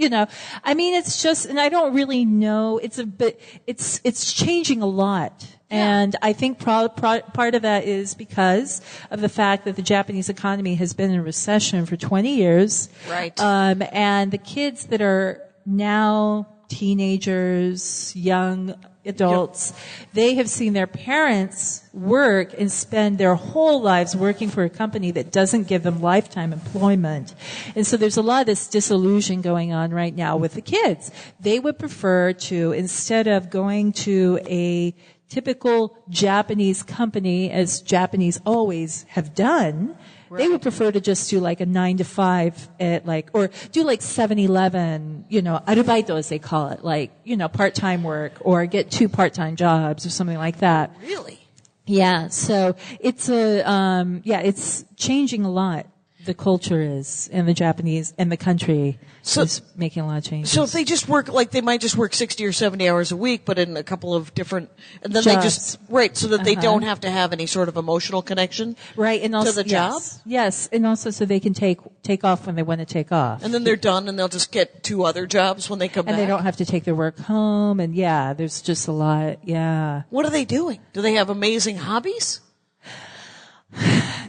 I mean, it's just, and I don't really know. It's changing a lot. And I think part of that is because of the fact that the Japanese economy has been in recession for 20 years. Right. And the kids that are now teenagers, young adults, they have seen their parents work and spend their whole lives working for a company that doesn't give them lifetime employment. And so there's a lot of this disillusion going on right now with the kids. They would prefer to, instead of going to a typical Japanese company, as Japanese always have done, they would prefer to just do like a 9 to 5 at or do like 7-Eleven, arubaito as they call it, part-time work, or get 2 part-time jobs or something like that. Really? Yeah. So it's it's changing a lot. The culture is, and the Japanese, and the country is making a lot of changes. So if they just work, they might just work 60 or 70 hours a week, but in a couple of different, and then jobs. so that they don't have to have any sort of emotional connection and also, to the job? Yes, and also so they can take off when they want to take off. And then they're done, and they'll just get 2 other jobs when they come back. And they don't have to take their work home, and there's just a lot, What are they doing? Do they have amazing hobbies?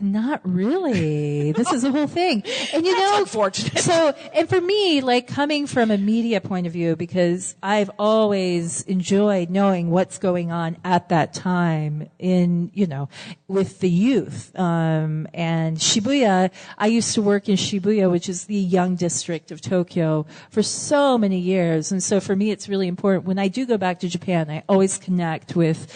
Not really. This is the whole thing. And That's unfortunate. So, and for me, coming from a media point of view, because I've always enjoyed knowing what's going on at that time with the youth. And Shibuya, I used to work in Shibuya, which is the young district of Tokyo, for so many years. And so for me, it's really important. When I do go back to Japan, I always connect with,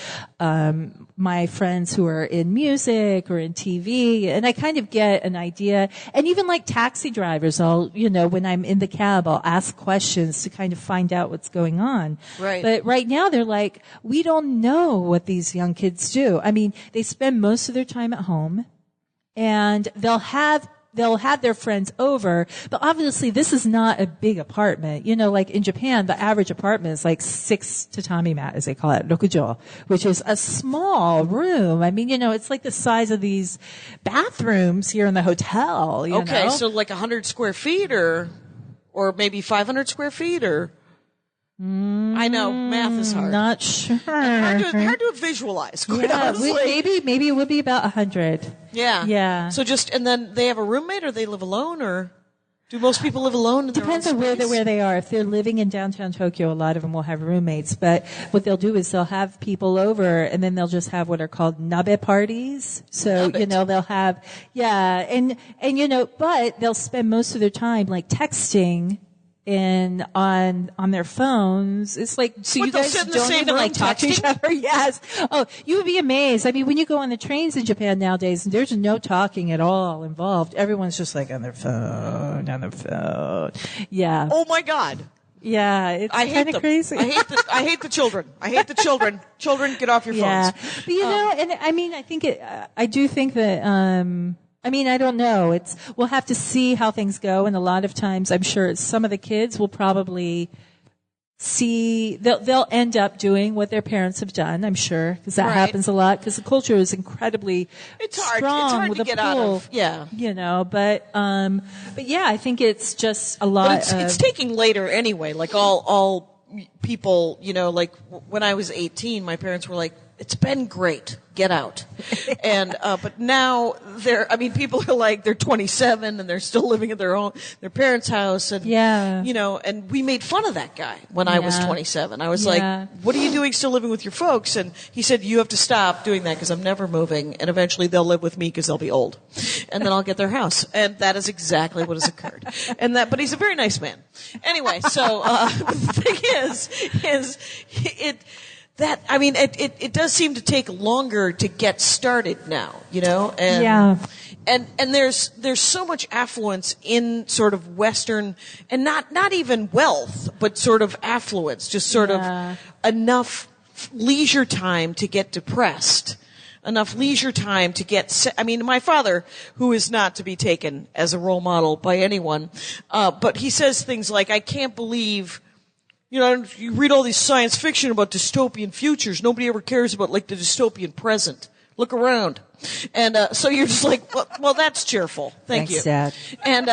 my friends who are in music or in TV, and I kind of get an idea. And even like taxi drivers, when I'm in the cab, I'll ask questions to kind of find out what's going on. Right. But right now they're like, we don't know what these young kids do. I mean, they spend most of their time at home, and they'll have their friends over, but obviously this is not a big apartment. Like in Japan, the average apartment is like 6 tatami mat, as they call it, rokujo, which is a small room. I mean, it's like the size of these bathrooms here in the hotel. Okay, so like 100 square feet or maybe 500 square feet or... I know, math is hard. Not sure. Hard to visualize, quite honestly. Maybe it would be about 100. Yeah. Yeah. So and then they have a roommate, or they live alone, or do most people live alone in their own Depends on where they are. If they're living in downtown Tokyo, a lot of them will have roommates. But what they'll do is they'll have people over, and then they'll just have what are called nabe parties. So, they'll have, but they'll spend most of their time texting and on their phones. It's like, so you guys don't even talk to each other. Yes. Oh, you would be amazed. I mean, when you go on the trains in Japan nowadays, there's no talking at all involved. Everyone's just on their phone. Yeah. Oh my God. Yeah, it's I hate kind of them. crazy. I hate the children. I hate the children. Children, get off your Yeah, phones. but and I mean, I think I do think that. I mean, I don't know. We'll have to see how things go, and a lot of times, I'm sure some of the kids will probably they'll end up doing what their parents have done. I'm sure, because that happens a lot. Because the culture is incredibly strong. It's hard with to a get pull, out of. Yeah, But yeah, I think it's just a lot. But it's taking later anyway. Like all people, like when I was 18, my parents were like, "It's been great. Get out." And but now people are like they're 27 and they're still living at their parents' house, and and we made fun of that guy when I was 27. I was like, "What are you doing still living with your folks?" And he said, "You have to stop doing that because I'm never moving, and eventually they'll live with me because they'll be old, and then I'll get their house." And that is exactly what has occurred. But he's a very nice man. Anyway, so the thing is it does seem to take longer to get started now, and there's so much affluence in sort of Western, and not even wealth, but sort of affluence, just sort of enough leisure time to get depressed, enough leisure time to get my father, who is not to be taken as a role model by anyone, but he says things like, "I can't believe, you read all these science fiction about dystopian futures. Nobody ever cares about like the dystopian present. Look around." And so you're just like, well, that's cheerful. Thanks, you. Dad. And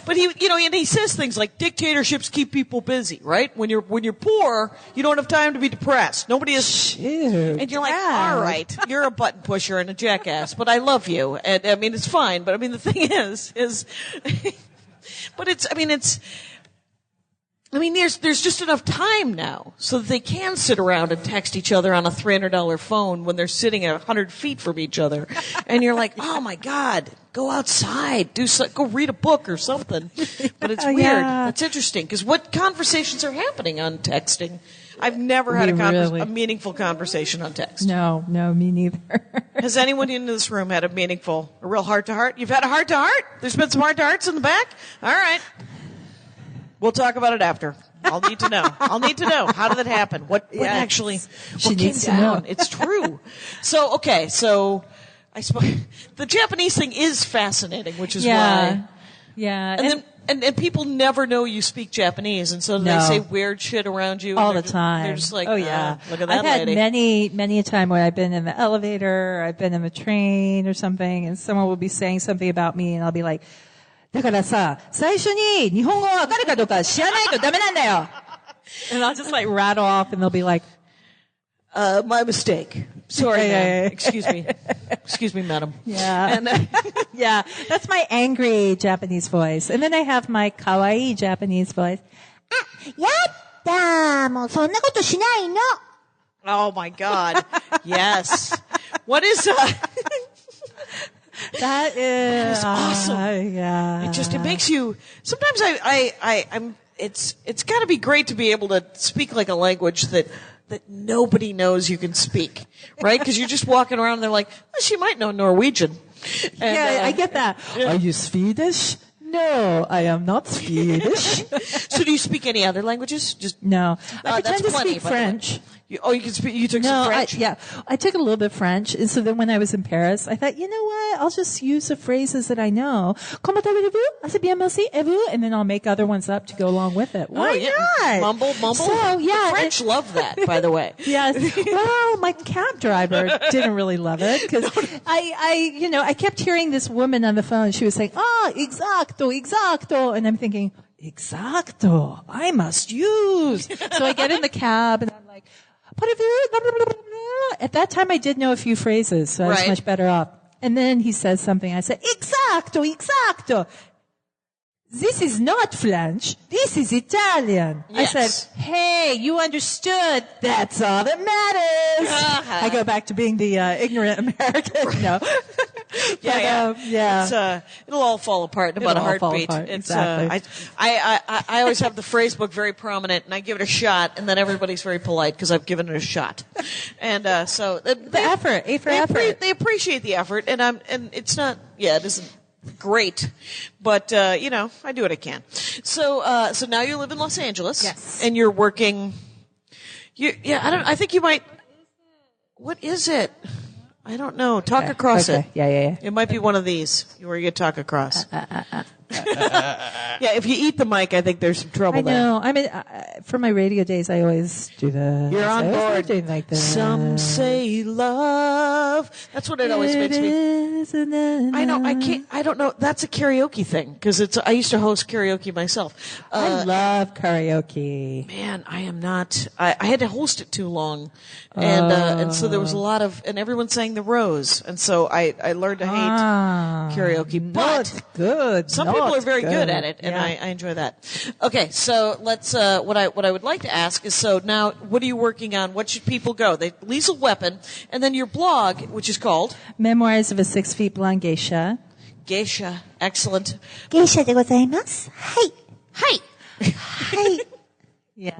but he says things like dictatorships keep people busy, right? When you're poor, you don't have time to be depressed. Nobody is. Shoot, and you're like, all right, you're a button pusher and a jackass, but I love you. And it's fine. But the thing is, but there's just enough time now so that they can sit around and text each other on a $300 phone when they're sitting at 100 feet from each other. And you're like, oh my God, go outside, go read a book or something. But it's weird. Yeah. It's interesting because what conversations are happening on texting? I've never had a meaningful conversation on text. No, me neither. Has anyone in this room had a real heart-to-heart? You've had a heart-to-heart? There's been some heart-to-hearts in the back? All right. We'll talk about it after. I'll need to know. How did that happen? What actually? What came down? It's true. So I suppose the Japanese thing is fascinating, which is why. Yeah. And people never know you speak Japanese, and so they say weird shit around you all the time. They're just like, oh yeah, look at that lady. I've had many a time where I've been in the elevator, or I've been in the train or something, and someone will be saying something about me, and I'll be like, だからさ、最初に日本語わかるかどうか知らないとダメなんだよ. And I'll just like rattle off and they'll be like, my mistake. Sorry, ma'am. Excuse me. Excuse me, madam. Yeah. And, yeah. That's my angry Japanese voice. And then I have my kawaii Japanese voice. やったーもうそんなことしないの Oh my God. Yes. What is That is awesome. Yeah. It makes you, sometimes it's gotta be great to be able to speak like a language that nobody knows you can speak, right? Because you're just walking around and they're like, well, she might know Norwegian. And, I get that. Are you Swedish? No, I am not Swedish. So do you speak any other languages? No. I that's pretend to plenty, speak French. You can speak, you took some French? I took a little bit of French. And so then when I was in Paris, I thought, you know what? I'll just use the phrases that I know. Comment allez-vous? Assez bien, merci. Et vous? And then I'll make other ones up to go along with it. Why not? Mumble. So, yeah. The French love that, by the way. Yes. Well, my cab driver didn't really love it because I kept hearing this woman on the phone. She was saying, exacto. And I'm thinking, exacto. I must use. So I get in the cab and I'm like, at that time I did know a few phrases, so I was much better off. And then he says something. I said, exacto. This is not French. This is Italian. Yes. I said, hey, you understood. That's all that matters. I go back to being the ignorant American. No. Yeah. It'll all fall apart in about a heartbeat. Exactly. I always have the phrase book very prominent, and I give it a shot, and then everybody's very polite because I've given it a shot. And so the effort, A for effort. They appreciate the effort, and it's not. Yeah, it isn't. great. But, I do what I can. So now you live in Los Angeles. Yes. And you're working, I think you might, what is it? I don't know. Talk across it. Yeah. It might be one of these where you talk across. Yeah, if you eat the mic, I think there's some trouble there. I know. I mean, for my radio days, I always do that. You're on board. Doing like that. Some say love. That's what it always makes me. I know. I don't know. That's a karaoke thing because I used to host karaoke myself. I love karaoke. Man, I am not. I had to host it too long, and so there was a lot of, and everyone sang the Rose, and so I learned to hate karaoke. But it's good. some people are very good at it, and I enjoy that. Okay, so let's. What I would like to ask is, so now, what are you working on? What should people go? Lethal Weapon, and then your blog, which is called Memoirs of a 6 Feet Blonde Geisha. Geisha, excellent. 芸者でございます。はい。Hi. はい。 Yes.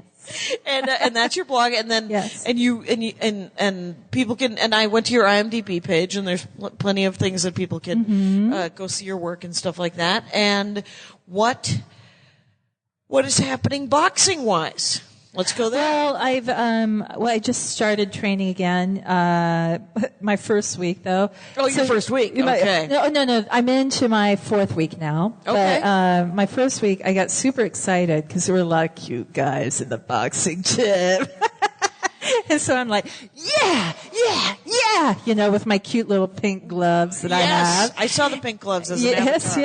And that's your blog, and then Yes. and people can, and I went to your IMDb page, and there's plenty of things that people can go see your work and stuff like that. And what is happening boxing wise? Let's go there. Well, I just started training again. My first week, though. Oh, your first week. Okay. No. I'm into my 4th week now. Okay. But, my first week, I got super excited because there were a lot of cute guys in the boxing gym. And so I'm like, yeah, with my cute little pink gloves that I have. I saw the pink gloves as an Yes.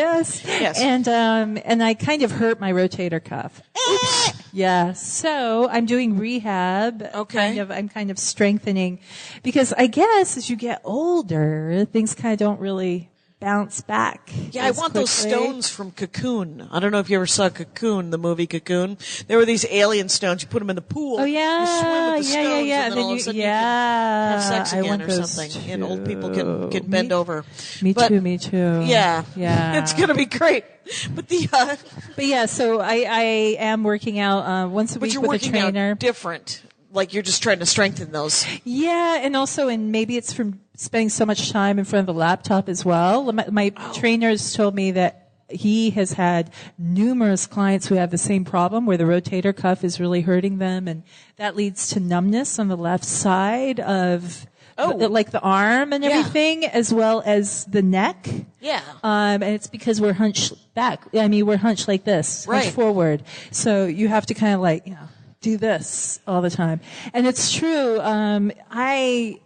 Yes. And I kind of hurt my rotator cuff. Oops. Yeah. So I'm doing rehab. Okay. I'm kind of strengthening because I guess as you get older, things kind of don't really bounce back. Yeah, I want those stones from Cocoon. I don't know if you ever saw Cocoon, the movie Cocoon. There were these alien stones. You put them in the pool. Oh, yeah. You swim with the stones, yeah. and then all of a sudden you can have sex again or something. And old people can bend over. Me too. Yeah. Yeah. It's going to be great. But so I am working out once a week you're with a working trainer. out different. Like you're just trying to strengthen those. Yeah, and maybe it's from spending so much time in front of the laptop as well. My trainers told me that he has had numerous clients who have the same problem where the rotator cuff is really hurting them, and that leads to numbness on the left side of like the arm and everything, as well as the neck. Yeah. And it's because we're hunched back. I mean, we're hunched like this, hunched forward. So you have to kind of do this all the time. And it's true. I'm having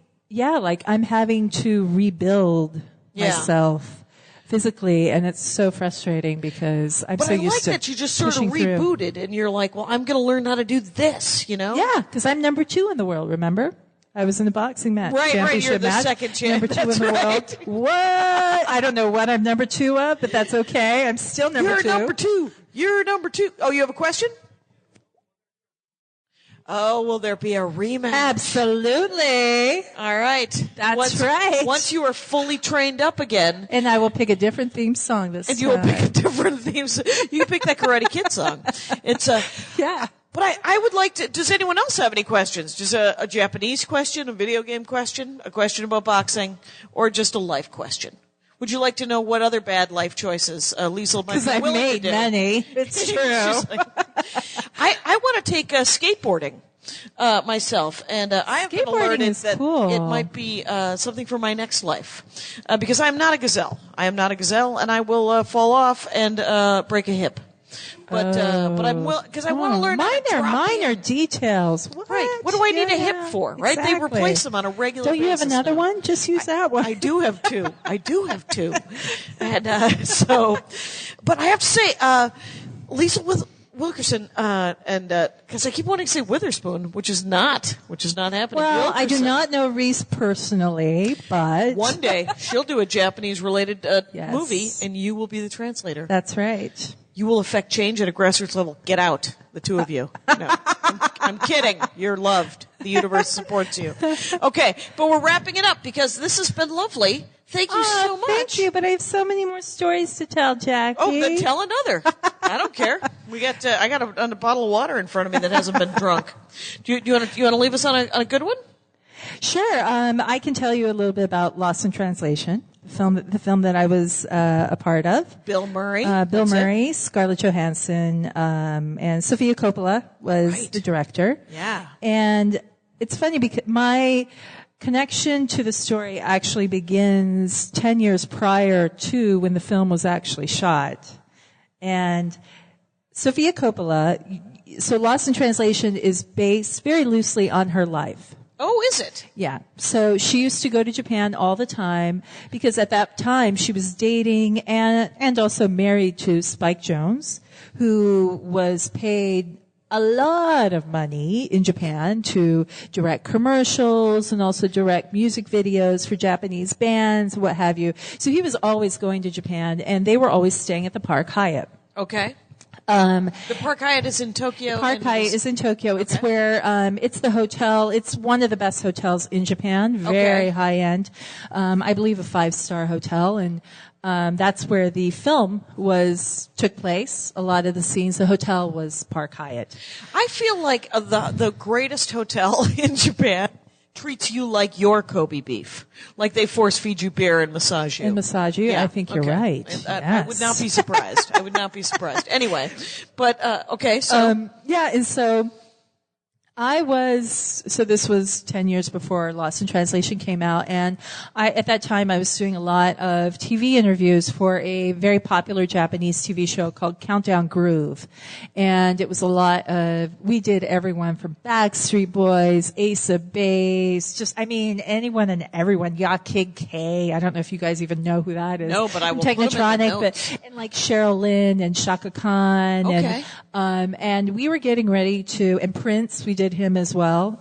to rebuild myself physically, and it's so frustrating because I'm so used to that you just sort of pushing through. rebooted, and you're like, well, I'm going to learn how to do this, Yeah, because I'm number 2 in the world, remember? I was in a boxing match. Right, you're the match, second champ. Number 2 in the world. What? I don't know what I'm number 2 of, but that's okay. I'm still number 2. You're number 2. Oh, you have a question? Oh, will there be a rematch? Absolutely. All right. That's right. Once you are fully trained up again. And I will pick a different theme song this time. And you will pick a different theme song. You can pick that Karate Kid song. It's yeah. But I would like to, does anyone else have any questions? Just a Japanese question, a video game question, a question about boxing, or just a life question? Would you like to know what other bad life choices Lisle might be willing to do? Because I've made many. It's true. I want to take skateboarding myself, and I have been alerted that it might be something for my next life because I am not a gazelle. and I will fall off and break a hip. But I'm because I want to learn minor details. What? Right. What do I need a hip for? Right? Exactly. They replace them on a regular basis. Don't you have another now. one? Just use that one. I do have two. And but I have to say, Lisle with Wilkerson, and because I keep wanting to say Witherspoon, which is not happening. Well, Wilkerson. I do not know Reese personally, but one day she'll do a Japanese-related movie, and you will be the translator. That's right. You will affect change at a grassroots level. Get out, the two of you. No, I'm kidding. You're loved. The universe supports you. Okay, but we're wrapping it up because this has been lovely. Thank you so much. Thank you, but I have so many more stories to tell, Jackie. Oh, then tell another. I don't care. I got a bottle of water in front of me that hasn't been drunk. Do you want to leave us on a good one? Sure. I can tell you a little bit about Lost in Translation. the film that I was a part of. Bill Murray. Bill Murray, Scarlett Johansson, and Sofia Coppola was the director. Yeah. And it's funny because my connection to the story actually begins 10 years prior to when the film was actually shot. And Sofia Coppola, so Lost in Translation is based very loosely on her life. Oh, is it? Yeah. So she used to go to Japan all the time because at that time she was dating and also married to Spike Jonze, who was paid a lot of money in Japan to direct commercials and also direct music videos for Japanese bands, what have you. So he was always going to Japan, and they were always staying at the Park Hyatt. Okay. The Park Hyatt is in Tokyo. Park Hyatt is in Tokyo. Okay. It's where, it's the hotel. It's one of the best hotels in Japan. Very high end. I believe a 5-star hotel. And, that's where the film took place. A lot of the scenes, the hotel was Park Hyatt. I feel like the greatest hotel in Japan treats you like your Kobe beef. Like they force feed you beer and massage you. Yeah, I think you're right. Yes. I would not be surprised. Anyway, but, okay, so. And so this was 10 years before Lost in Translation came out, and at that time I was doing a lot of TV interviews for a very popular Japanese TV show called Countdown Groove. And it was a lot of, we did everyone from Backstreet Boys, Ace of Base, anyone and everyone, Kid K. I don't know if you guys even know who that is. No, but I will Technotronic, and like Cheryl Lynn and Shaka Khan. Okay. And we were getting ready to, and Prince, we did him as well,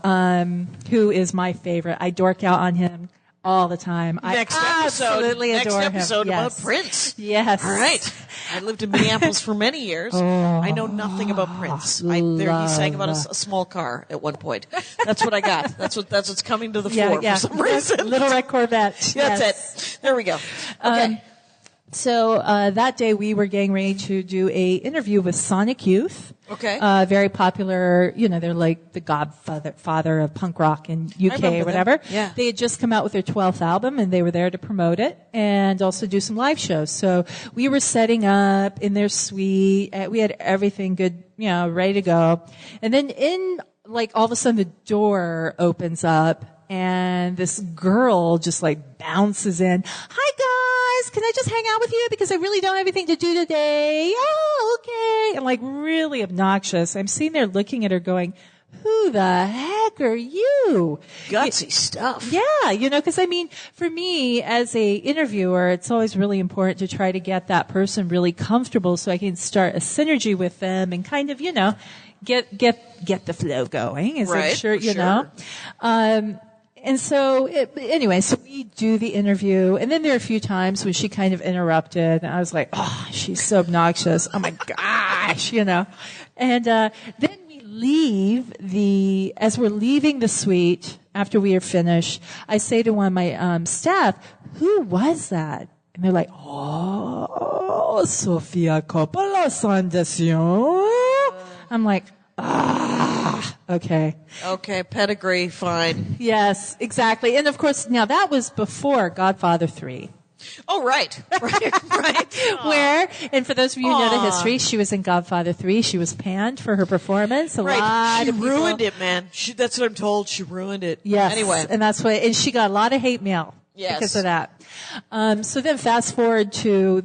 who is my favorite. I dork out on him all the time. Next absolutely adore him. Next episode about Prince. Yes. All right. I lived in Minneapolis for many years. I know nothing about Prince. He sang about a small car at one point. That's what I got. That's what's coming to the fore for some reason. Little Red Corvette. That's it. There we go. Okay. So that day we were getting ready to do a interview with Sonic Youth. Okay. Very popular, they're like the godfather of punk rock in UK or whatever. Yeah. They had just come out with their 12th album and they were there to promote it and also do some live shows. So we were setting up in their suite. We had everything good, ready to go. And then all of a sudden the door opens up and this girl just bounces in. Hi guys, can I just hang out with you because I really don't have anything to do today? Oh, okay. And really obnoxious. I'm sitting there looking at her going, who the heck are you? Gutsy stuff. Yeah, because for me as a interviewer, it's always really important to try to get that person really comfortable so I can start a synergy with them and kind of, get the flow going. Right, sure. And so, so we do the interview, and then there are a few times when she kind of interrupted, and I was like, oh, she's so obnoxious. Oh my gosh, And, then we leave as we're leaving the suite, after we are finished, I say to one of my, staff, who was that? And they're like, oh, Sofia Coppola-san desu yo. I'm like, okay. Okay, pedigree, fine. Yes, exactly. And of course, now that was before Godfather 3. Oh, right. Where, and for those of you who know the history, she was in Godfather 3. She was panned for her performance. A lot of people ruined it, man. That's what I'm told. She ruined it. Yes. Anyway. And she got a lot of hate mail because of that. So then fast forward to,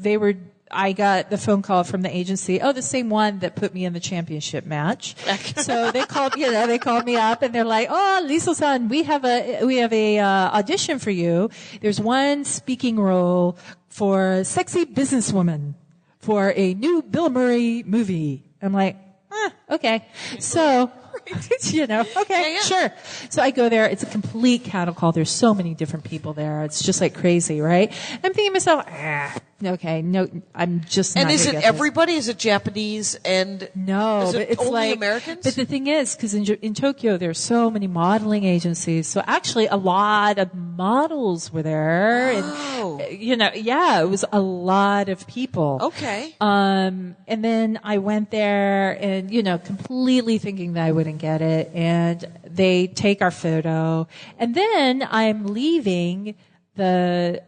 I got the phone call from the agency. Oh, the same one that put me in the championship match. So they called me up and they're like, "Oh, Lisle-san, we have a audition for you. There's one speaking role for sexy businesswoman for a new Bill Murray movie." I'm like, okay. So, okay, sure. So I go there. It's a complete cattle call. There's so many different people there. It's just crazy, right? I'm thinking to myself, okay, no, I'm just not. And is it everybody? Is it Japanese and no? Is it it's only Americans? But the thing is, because in Tokyo there's so many modeling agencies, so actually a lot of models were there, and it was a lot of people. Okay. And then I went there, and completely thinking that I wouldn't get it, and they take our photo, and then I'm leaving the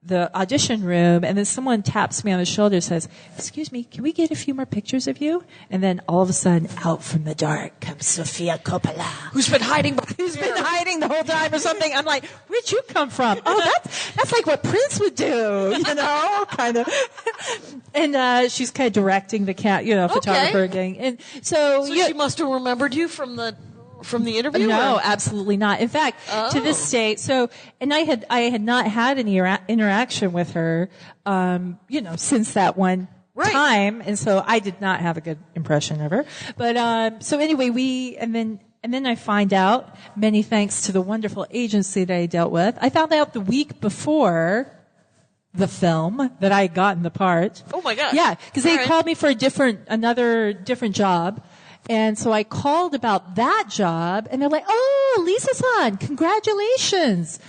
the audition room, and then someone taps me on the shoulder, says, "Excuse me, can we get a few more pictures of you?" And then all of a sudden, out from the dark comes Sofia Coppola, Who's been hiding the whole time or something. I'm like, "Where'd you come from?" "Oh, that's like what Prince would do, kind of." And she's kind of directing the photographer gang, and so she must have remembered you from the interview? No, absolutely not. In fact, to this day, and I had not had any interaction with her, since that one time, and so I did not have a good impression of her. But so anyway, and then I find out, many thanks to the wonderful agency that I dealt with, I found out the week before the film that I had gotten the part. Oh my gosh. Yeah, because they called me for another different job. And so I called about that job, and they're like, "Oh, Lisa-san, congratulations."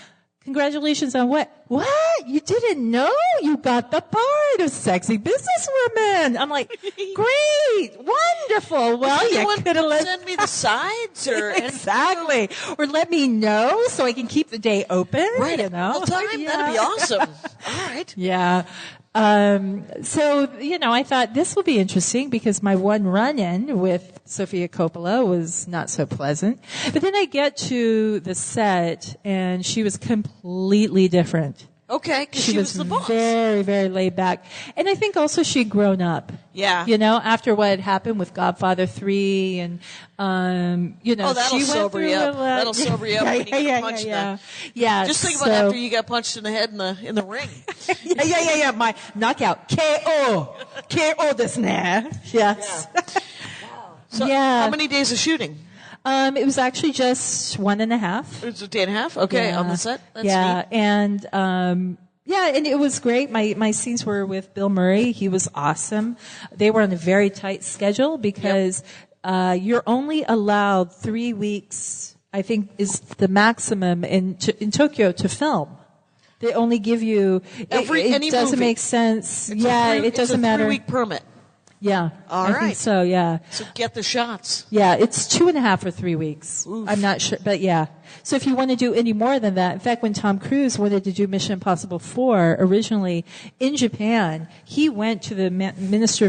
"Congratulations on what?" "What? You didn't know? You got the part of sexy businesswoman." I'm like, "Great, wonderful. Well, you could have send me the sides or exactly, or let me know so I can keep the day open." Right, full time. Yeah. That'd be awesome. All right. Yeah. So, I thought this will be interesting because my one run-in with Sofia Coppola was not so pleasant. But then I get to the set, and she was completely different. Okay, because she was the boss. Very, very laid back. And I think also she'd grown up. Yeah. After what had happened with Godfather 3 and, that'll sober you up. That'll sober you up when you get punched in the... Yeah. Just think about after you got punched in the head in the ring. Yeah. My knockout. KO desu ne. Yes. Yeah. Wow. So how many days of shooting? It was actually just 1.5. It was a day and a half? Okay, on the set? That's neat. And, and it was great. My scenes were with Bill Murray. He was awesome. They were on a very tight schedule because, you're only allowed 3 weeks, I think is the maximum in Tokyo to film. They only give you, it doesn't movie. Make sense. It doesn't matter. It's a 3-week permit. Yeah. All I right. think so, yeah. So get the shots. Yeah, it's 2.5 or 3 weeks. Oof. I'm not sure, but yeah. So if you want to do any more than that, in fact, when Tom Cruise wanted to do Mission Impossible 4 originally in Japan, he went to the Ministry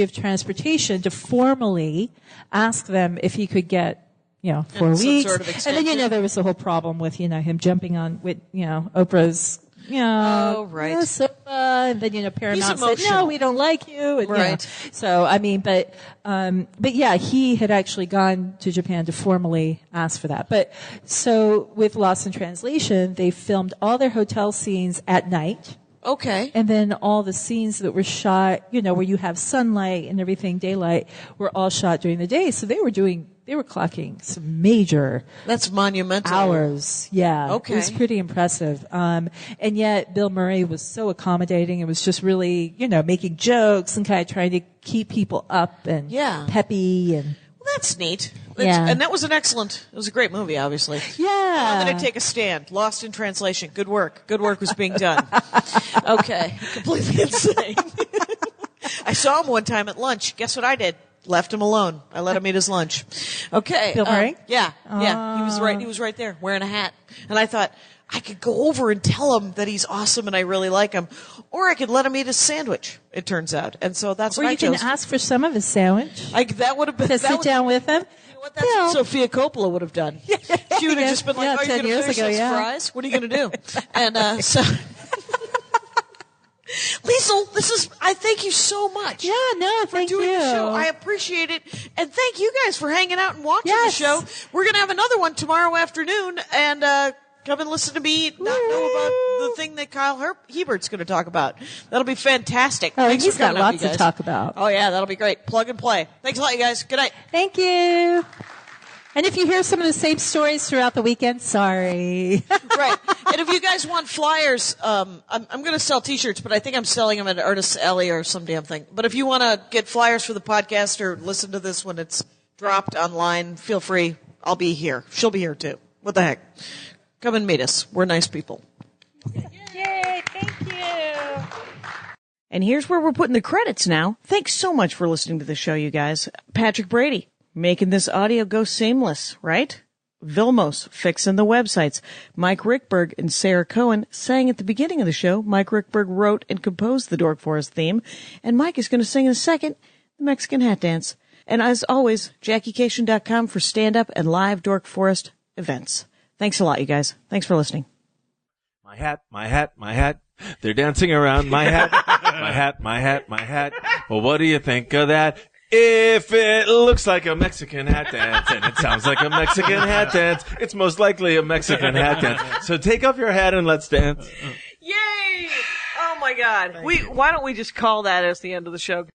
of Transportation to formally ask them if he could get 4 weeks. Sort of extension. And then, there was the whole problem with, him jumping on with, Oprah's oh, right. sofa, and then, Paramount said, "No, we don't like you." And, right. So, I mean, but yeah, he had actually gone to Japan to formally ask for that. But, so, with Lost in Translation, they filmed all their hotel scenes at night. Okay. And then all the scenes that were shot, where you have sunlight and everything, daylight, were all shot during the day. So they were clocking some major. That's monumental. Hours. Yeah. Okay. It was pretty impressive. And yet Bill Murray was so accommodating. It was just really, making jokes and kind of trying to keep people up and peppy and. Well, that's neat. And that was it was a great movie, obviously. Yeah. I'm going to take a stand. Lost in Translation. Good work. Good work was being done. Okay. Completely insane. I saw him one time at lunch. Guess what I did? Left him alone. I let him eat his lunch. Okay. Bill Murray? Yeah. He was right there wearing a hat. And I thought, I could go over and tell him that he's awesome and I really like him. Or I could let him eat his sandwich, it turns out. And so that's what I chose. Or you can ask for some of his sandwich. That would have been. To sit down with him. That's what Sofia Coppola would have done. She would have just been like, "Are you going to finish those fries? What are you going to do?" And so, Lisle, I thank you so much. Yeah, no, for doing the show. I appreciate it, and thank you guys for hanging out and watching the show. We're going to have another one tomorrow afternoon, and come and listen to me not know about the thing that Kyle Hebert's going to talk about. That'll be fantastic. Oh, Thanks he's for coming got out, lots you to guys. talk about. Oh yeah, that'll be great. Plug and play. Thanks a lot, you guys. Good night. Thank you. And if you hear some of the same stories throughout the weekend, sorry. Right. And if you guys want flyers, I'm going to sell T-shirts, but I think I'm selling them at Artist's Alley or some damn thing. But if you want to get flyers for the podcast or listen to this when it's dropped online, feel free. I'll be here. She'll be here too. What the heck? Come and meet us. We're nice people. Yay, thank you. And here's where we're putting the credits now. Thanks so much for listening to the show, you guys. Patrick Brady, making this audio go seamless, right? Vilmos fixing the websites. Mike Rickberg and Sarah Cohen sang at the beginning of the show. Mike Rickberg wrote and composed the Dork Forest theme. And Mike is going to sing in a second the Mexican hat dance. And as always, JackieCation.com for stand-up and live Dork Forest events. Thanks a lot, you guys. Thanks for listening. My hat, my hat, my hat. They're dancing around my hat, my hat, my hat, my hat. Well, what do you think of that? If it looks like a Mexican hat dance and it sounds like a Mexican hat dance, it's most likely a Mexican hat dance. So take off your hat and let's dance. Yay! Oh my God. Why don't we just call that as the end of the show?